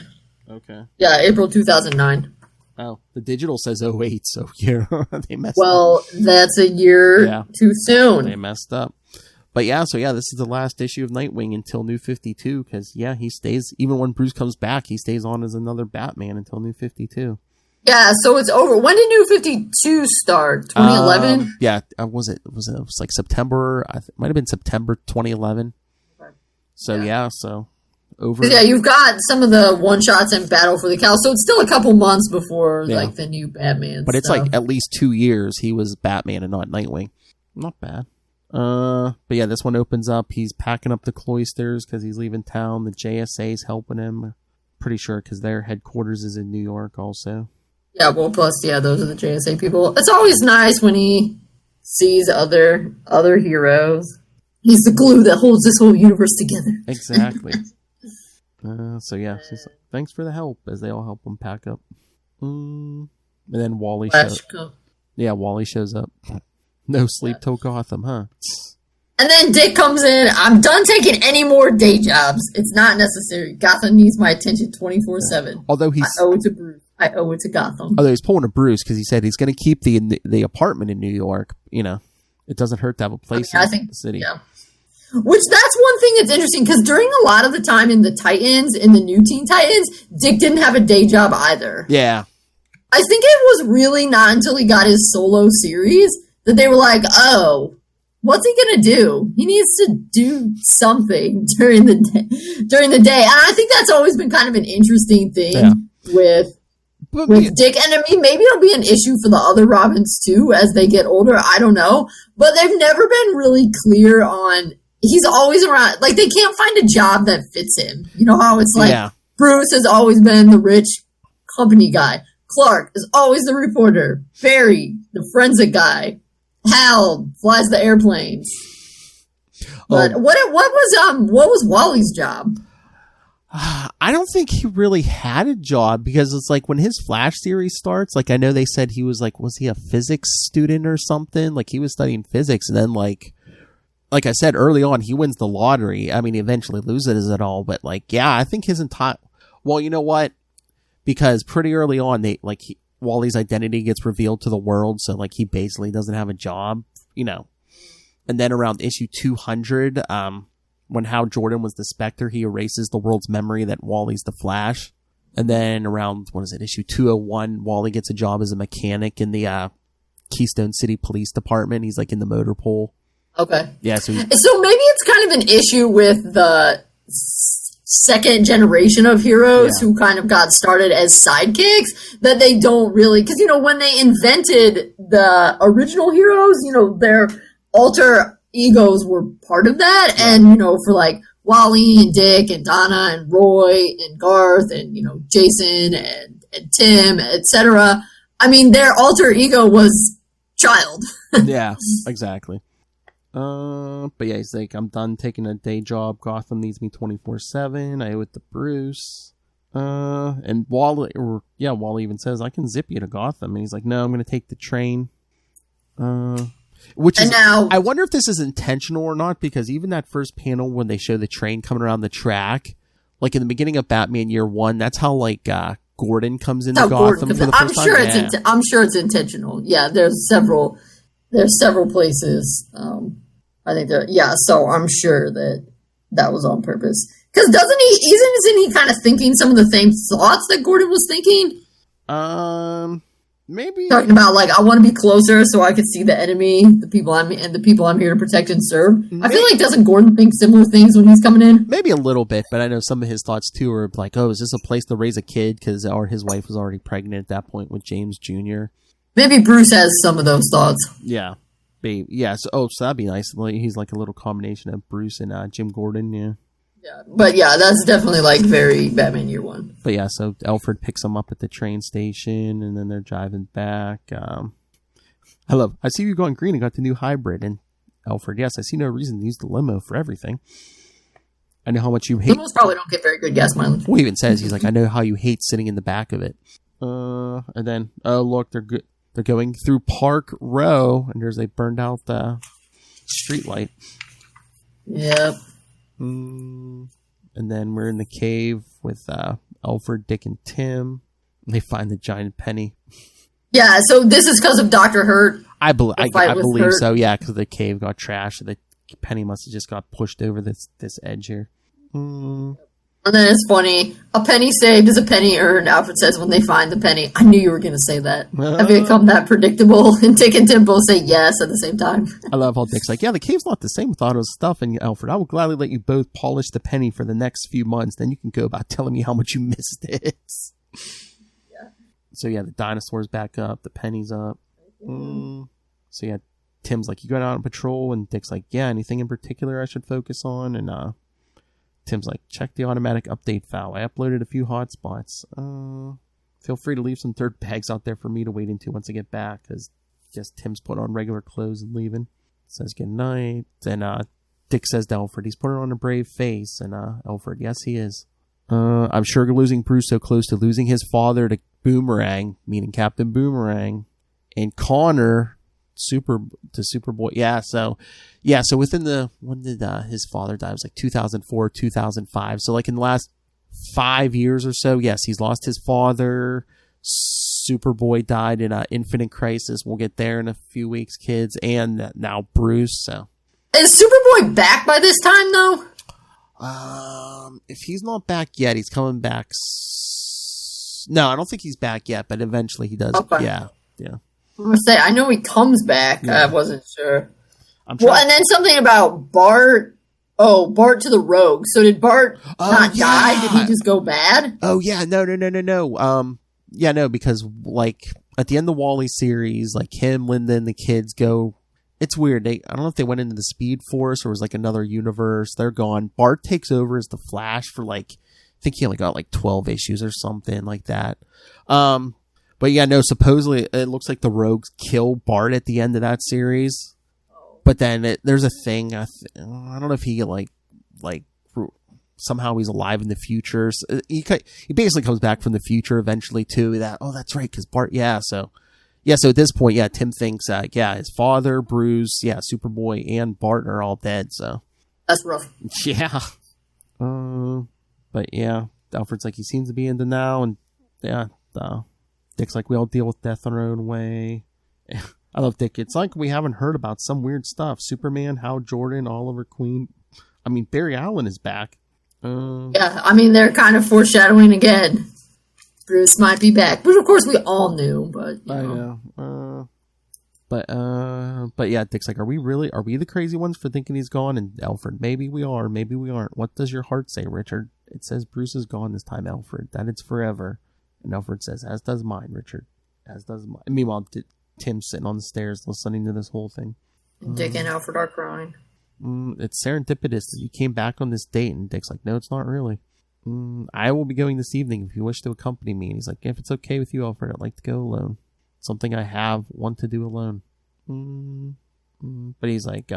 Okay. Yeah, April 2009. Oh, the digital says 08, so they messed up. Well, that's a year too soon. They messed up. But this is the last issue of Nightwing until New 52, because, he stays, even when Bruce comes back, he stays on as another Batman until New 52. Yeah, so it's over. When did New 52 start? 2011? It was like September, it might have been September 2011. Okay. So, over. Yeah, you've got some of the one-shots and Battle for the Cowl, so it's still a couple months before, the new Batman But stuff. it's like at least 2 years he was Batman and not Nightwing. Not bad. But this one opens up. He's packing up the cloisters because he's leaving town. The JSA's helping him. Pretty sure because their headquarters is in New York also. Yeah, well, plus, those are the JSA people. It's always nice when he sees other heroes. He's the glue that holds this whole universe together. Exactly. So yeah, she's like, thanks for the help, as they all help him pack up. And then Wally shows up. No sleep till Gotham, huh? And then Dick comes in. I'm done taking any more day jobs. It's not necessary. Gotham needs my attention 24/7. Although I owe it to Bruce. I owe it to Gotham. Although he's pulling a Bruce because he said he's going to keep the apartment in New York. You know, it doesn't hurt to have a place in the city. Yeah. Which that's one thing that's interesting, because during a lot of the time in the Titans, in the new Teen Titans, Dick didn't have a day job either. Yeah. I think it was really not until he got his solo series that they were like, oh, what's he gonna do? He needs to do something during the day. And I think that's always been kind of an interesting thing with Dick. And I mean, maybe it'll be an issue for the other Robins too as they get older. I don't know. But they've never been really clear on. He's always around. Like, they can't find a job that fits him. You know how it's like Bruce has always been the rich company guy. Clark is always the reporter. Barry, the forensic guy. Hal flies the airplanes. But what was Wally's job? I don't think he really had a job, because it's like when his Flash series starts, like I know they said he was he a physics student or something? Like he was studying physics, and then like I said early on, he wins the lottery. I mean, he eventually loses it all, but I think his entire, well, you know what? Because pretty early on, Wally's identity gets revealed to the world, so he basically doesn't have a job, you know. And then around issue 200, when Hal Jordan was the Spectre, he erases the world's memory that Wally's the Flash. And then around, issue 201, Wally gets a job as a mechanic in the Keystone City Police Department. He's in the motor pool. Okay. Yeah, so maybe it's kind of an issue with the second generation of heroes who kind of got started as sidekicks, that they don't really, because, when they invented the original heroes, their alter egos were part of that. And, for Wally and Dick and Donna and Roy and Garth and, Jason and Tim, etc. I mean, their alter ego was Child. Yeah, exactly. But yeah, he's like, I'm done taking a day job. Gotham needs me 24/7. I owe it to Bruce. And Wally even says, I can zip you to Gotham. And he's like, no, I'm going to take the train. I wonder if this is intentional or not, because even that first panel when they show the train coming around the track, in the beginning of Batman Year One, that's how Gordon comes into Gotham for the first time. I'm sure it's intentional. Yeah, there's several places. I think so I'm sure that was on purpose. Because isn't he kind of thinking some of the same thoughts that Gordon was thinking? Maybe talking about I want to be closer so I can see the enemy, the people I'm here to protect and serve. I feel doesn't Gordon think similar things when he's coming in? Maybe a little bit, but I know some of his thoughts too are is this a place to raise a kid? Because his wife was already pregnant at that point with James Jr. Maybe Bruce has some of those thoughts. Yeah. Yeah, so that'd be nice. He's a little combination of Bruce and Jim Gordon, yeah. Yeah, but that's definitely very Batman Year One. But yeah, so Alfred picks him up at the train station, and then they're driving back. I see you going green and got the new hybrid. And Alfred, yes, I see no reason to use the limo for everything. I know how much you hate. Limos probably don't get very good gas mileage. Well, he even says, he's like, I know how you hate sitting in the back of it. And then, oh look, they're good. They're going through Park Row, and there's a burned out street light. Yep. And then we're in the cave with Alfred, Dick, and Tim. And they find the giant penny. Yeah, so this is because of Dr. Hurt. I believe so, yeah, because the cave got trashed. The penny must have just got pushed over this edge here. And then it's funny. A penny saved is a penny earned, Alfred says when they find the penny. I knew you were going to say that. Have you become that predictable? And Dick and Tim both say yes at the same time. I love how Dick's like, yeah, the cave's not the same with all those stuff. And Alfred, I will gladly let you both polish the penny for the next few months. Then you can go about telling me how much you missed it. Yeah. So yeah, the dinosaur's back up. The penny's up. So yeah, Tim's like, you going out on patrol? And Dick's like, yeah, anything in particular I should focus on? And Tim's like, check the automatic update file. I uploaded a few hotspots. Feel free to leave some dirt bags out there for me to wade into once I get back, because just Tim's put on regular clothes and leaving. Says good night. And Dick says to Alfred, he's putting on a brave face. And Alfred, yes, he is. I'm sure losing Bruce so close to losing his father to Boomerang, meaning Captain Boomerang, and Connor Superboy. So within when did his father die? It was like 2004, 2005. So like in the last 5 years or so, yes, he's lost his father. Superboy died in Infinite Crisis. We'll get there in a few weeks, kids, and now Bruce. So is Superboy back by this time though? If he's not back yet, he's coming back. No, I don't think he's back yet, but eventually he does. Okay. Yeah. I'm gonna say I know he comes back. Yeah. I wasn't sure. And then something about Bart. Oh, Bart to the Rogue. So did Bart not die? Did he just go bad? Oh yeah, no. No, because like at the end of the Wall-E series, like him, Linda, and the kids go. It's weird. I don't know if they went into the Speed Force or it was like another universe. They're gone. Bart takes over as the Flash for like, I think he only got like 12 issues or something like that. But yeah, no, supposedly it looks like the Rogues kill Bart at the end of that series. But then there's a thing. I don't know if he like somehow he's alive in the future. So he basically comes back from the future eventually too. That's right. Cause Bart, so at this point, Tim thinks, his father, Bruce, Superboy, and Bart are all dead, so. That's rough. Yeah. But yeah, Alfred's like, he seems to be into now, and Dick's like, we all deal with death on our own way. I love Dick. It's like we haven't heard about some weird stuff. Superman, Hal Jordan, Oliver Queen. I mean, Barry Allen is back. They're kind of foreshadowing again. Bruce might be back, which of course we all knew, but I know. But yeah, Dick's like, are we the crazy ones for thinking he's gone? And Alfred, maybe we are, maybe we aren't. What does your heart say, Richard? It says Bruce is gone this time, Alfred. That it's forever. And Alfred says, as does mine, Richard. As does mine. Meanwhile, Tim's sitting on the stairs listening to this whole thing. Dick and Alfred are crying. It's serendipitous that you came back on this date, and Dick's like, no, it's not really. I will be going this evening if you wish to accompany me. And he's like, if it's okay with you, Alfred, I'd like to go alone. Something I want to do alone. But he's like,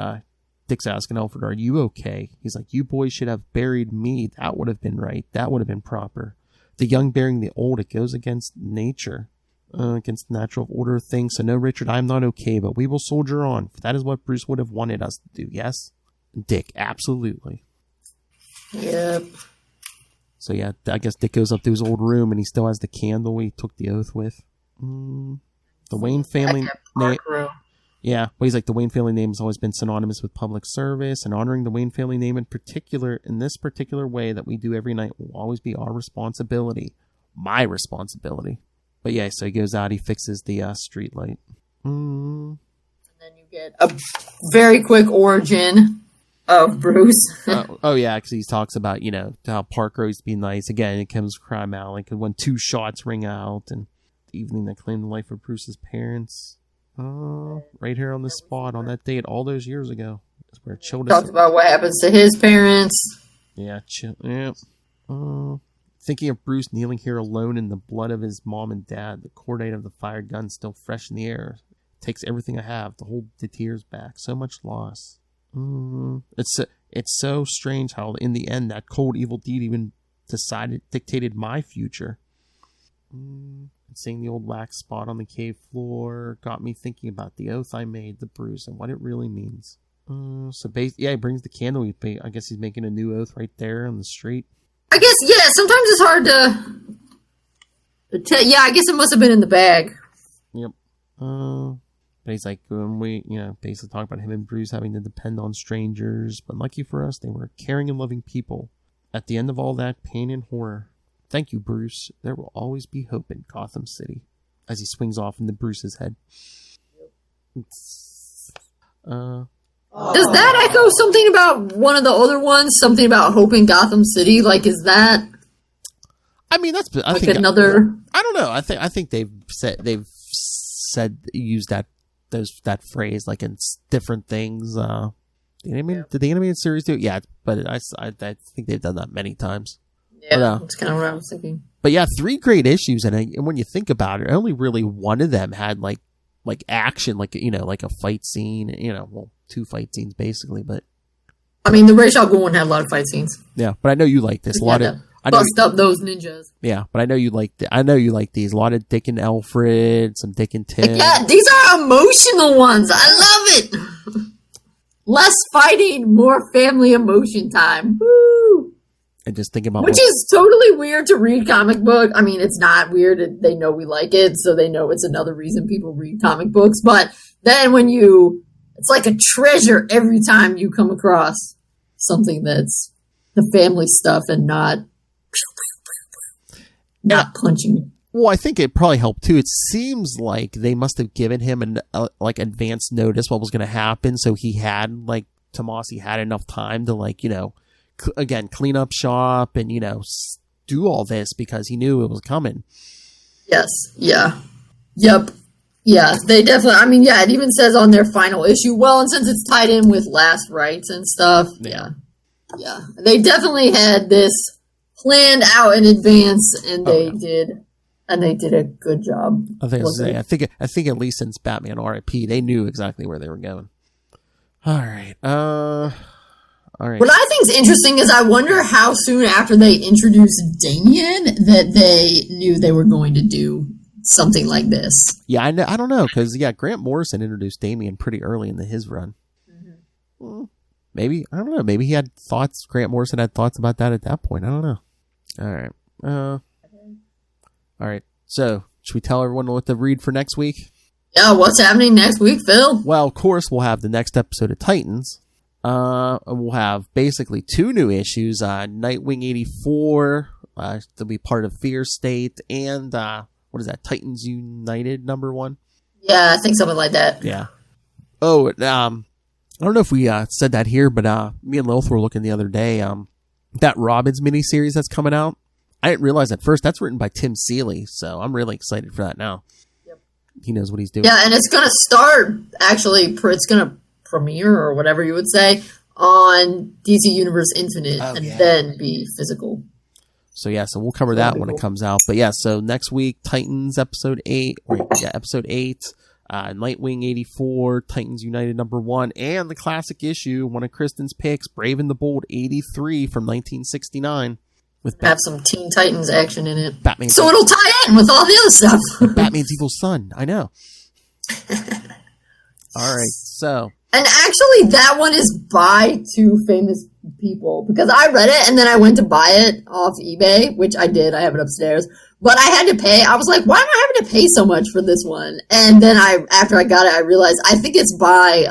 Dick's asking Alfred, are you okay? He's like, you boys should have buried me. That would have been right. That would have been proper. The young burying the old, it goes against nature, against the natural order of things. So no, Richard, I'm not okay, but we will soldier on. For that is what Bruce would have wanted us to do, yes? Dick, absolutely. Yep. So yeah, I guess Dick goes up to his old room and he still has the candle he took the oath with. The Wayne family name. Yeah, but he's like, the Wayne family name has always been synonymous with public service, and honoring the Wayne family name in this particular way that we do every night will always be our responsibility. My responsibility. But yeah, so he goes out, he fixes the street light. And then you get a very quick origin of Bruce. Yeah, because he talks about, how Parker used to be nice. Again, it comes crime out, like when 2 shots ring out, and the evening that claimed the life of Bruce's parents. Right here on the spot, on that date, all those years ago. That's where Childers talked about what happens to his parents. Yeah, thinking of Bruce kneeling here alone in the blood of his mom and dad, the cordite of the fired gun still fresh in the air. It takes everything I have to hold the tears back. So much loss. It's so strange how in the end that cold evil deed even dictated my future. Seeing the old wax spot on the cave floor got me thinking about the oath I made to Bruce and what it really means. He brings the candle. I guess he's making a new oath right there on the street. I guess, sometimes it's hard to tell. Yeah, I guess it must have been in the bag. Yep. But he's like, when we, basically talk about him and Bruce having to depend on strangers, but lucky for us, they were caring and loving people. At the end of all that pain and horror, thank you, Bruce. There will always be hope in Gotham City. As he swings off into Bruce's head. Does that echo something about one of the other ones? Something about hope in Gotham City? Like, is that? I mean, I think another. I don't know. I think they've used that phrase like in different things. Did the animated series do it? Yeah, but I think they've done that many times. Yeah, that's kind of what I was thinking. But yeah, 3 great issues, and when you think about it, only really one of them had like action, like a fight scene. 2 fight scenes basically. But I mean, the Ra's al Ghul one had a lot of fight scenes. Yeah, but I know you like this. A Bust up those ninjas. Yeah, but I know you like these. A lot of Dick and Alfred, some Dick and Tim. Yeah, these are emotional ones. I love it. Less fighting, more family emotion time. Woo! And just thinking about which is totally weird to read comic book. I mean, it's not weird. They know we like it, so they know it's another reason people read comic books. But then it's like a treasure every time you come across something that's the family stuff and not punching. Well, I think it probably helped too. It seems like they must have given him an advance notice what was going to happen, so he had Tomasi had enough time to again clean up shop and do all this because he knew it was coming. Yes. Yeah. Yep. Yeah. They definitely. I mean, yeah. It even says on their final issue. Well, and since it's tied in with last rites and stuff, yeah. They definitely had this planned out in advance, and they did. And they did a good job. I think at least since Batman R.I.P., they knew exactly where they were going. All right. All right. What I think is interesting is I wonder how soon after they introduced Damian that they knew they were going to do something like this. Yeah, I don't know because Grant Morrison introduced Damian pretty early in his run. Mm-hmm. Well, maybe I don't know. Maybe he had thoughts. Grant Morrison had thoughts about that at that point. I don't know. All right. All right, so should we tell everyone what to read for next week? Yeah, what's happening next week, Phil? Well, of course, we'll have the next episode of Titans. We'll have basically 2 new issues, Nightwing 84, to be part of Fear State, and what is that, Titans United #1? Yeah, I think something like that. Yeah. Oh, I don't know if we said that here, but me and Lilith were looking the other day, that Robins miniseries that's coming out. I didn't realize at first that's written by Tim Seeley, so I'm really excited for that now. Yep. He knows what he's doing. Yeah, and it's going to start, actually, it's going to premiere, or whatever you would say, on DC Universe Infinite, then be physical. So we'll cover that when it comes out. But so next week, Titans episode 8, Nightwing 84, Titans United #1, and the classic issue, one of Kristen's picks, Brave and the Bold 83 from 1969. Have some Teen Titans action in it. So it'll tie in with all the other stuff. Batman's evil son. I know. All right, so. And actually, that one is by 2 famous people. Because I read it, and then I went to buy it off eBay, which I did. I have it upstairs. But I had to pay. I was like, why am I having to pay so much for this one? And then after I got it, I realized I think it's by...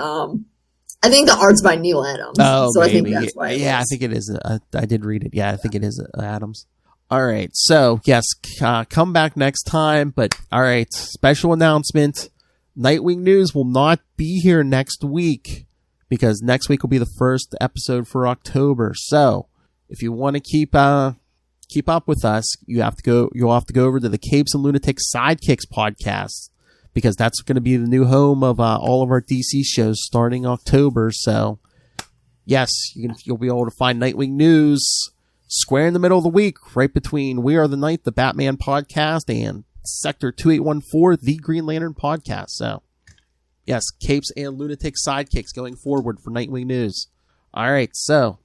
I think the art's by Neil Adams. Oh, so maybe. I think that's why. I think it is. I did read it. Yeah, I think it is Adams. All right. So, yes, come back next time. But, all right, special announcement. Nightwing News will not be here next week because next week will be the first episode for October. So, if you want to keep up with us, you'll have to go over to the Capes and Lunatics Sidekicks podcast, because that's going to be the new home of all of our DC shows starting October. So, yes, you'll be able to find Nightwing News square in the middle of the week, right between We Are the Night, the Batman podcast, and Sector 2814, the Green Lantern podcast. So, yes, Capes and Lunatics Sidekicks going forward for Nightwing News. All right, so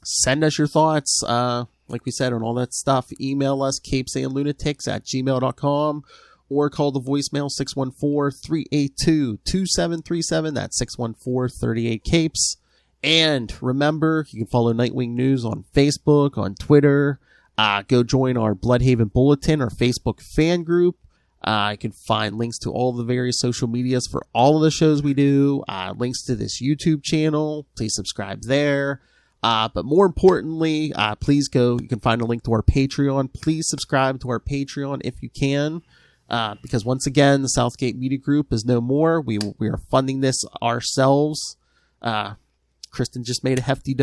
send us your thoughts, like we said, on all that stuff. Email us, capesandlunatics@gmail.com. Or call the voicemail 614-382-2737. That's 614-38-CAPES. And remember, you can follow Nightwing News on Facebook, on Twitter. Go join our Bloodhaven Bulletin, our Facebook fan group. You can find links to all the various social medias for all of the shows we do. Links to this YouTube channel. Please subscribe there. But more importantly, please go. You can find a link to our Patreon. Please subscribe to our Patreon if you can. Because once again, the Southgate Media Group is no more. We are funding this ourselves. Kristen just made a hefty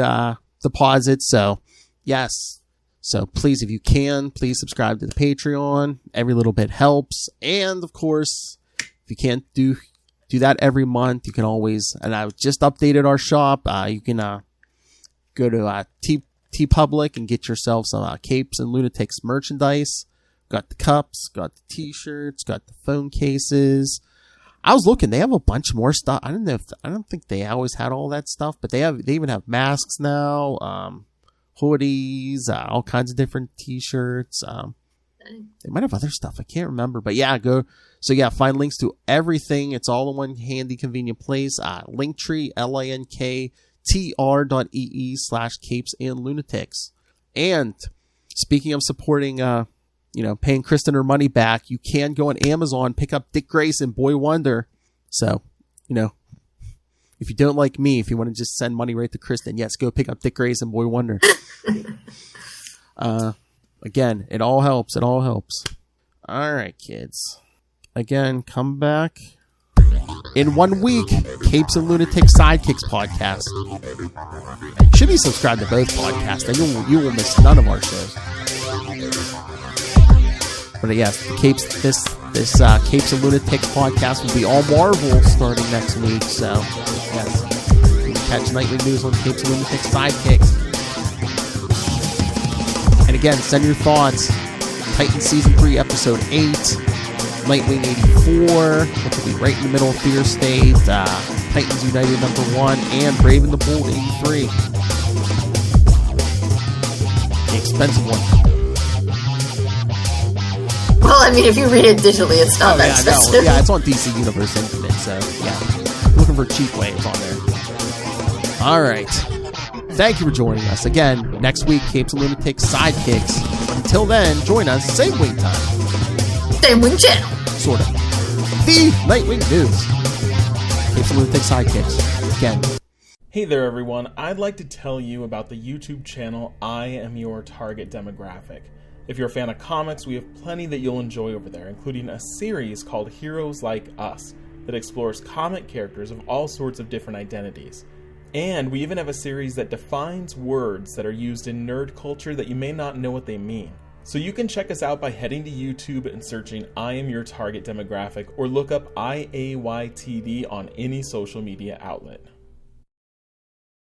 deposit. So, yes. So please, if you can, please subscribe to the Patreon. Every little bit helps. And of course, if you can't do that every month, you can always, and I just updated our shop. You can go to TeePublic and get yourself some Capes and Lunatics merchandise. Got the cups, got the t-shirts, got the phone cases. I was looking, they have a bunch more stuff. I don't think they always had all that stuff, but they even have masks now. hoodies, all kinds of different t-shirts. They might have other stuff. I can't remember. But yeah, go. So yeah, find links to everything. It's all in one handy, convenient place. Linktree, linktr.ee/capes and lunatics. And speaking of supporting, paying Kristen her money back, you can go on Amazon, pick up Dick Grayson, Boy Wonder. So, if you don't like me, if you want to just send money right to Kristen, yes, go pick up Dick Grayson, Boy Wonder. Again, it all helps. It all helps. All right, kids. Again, come back in 1 week. Capes and Lunatics Sidekicks podcast. Should be subscribed to both podcasts, and you will miss none of our shows. But yes, the Capes, this Capes and Lunatics podcast will be all Marvel starting next week. So yes, you can catch Nightwing news on Capes and Lunatics Sidekicks. And again, send your thoughts. Titans Season 3, Episode 8. Nightwing 84, which will be right in the middle of Fear State. Titans United number 1. And Brave and the Bold 83. The expensive one. Well, I mean, if you read it digitally, it's not that expensive. No. Yeah, it's on DC Universe Infinite, so yeah. Looking for a cheap way, it's on there. Alright. Thank you for joining us. Again, next week, Capes and Lunatics Sidekicks. Until then, join us, same wing time. Same wing channel. Sort of. The Nightwing News. Capes and Lunatics Sidekicks. Again. Hey there, everyone. I'd like to tell you about the YouTube channel I Am Your Target Demographic. If you're a fan of comics, we have plenty that you'll enjoy over there, including a series called Heroes Like Us that explores comic characters of all sorts of different identities. And we even have a series that defines words that are used in nerd culture that you may not know what they mean. So you can check us out by heading to YouTube and searching I Am Your Target Demographic, or look up IAYTD on any social media outlet.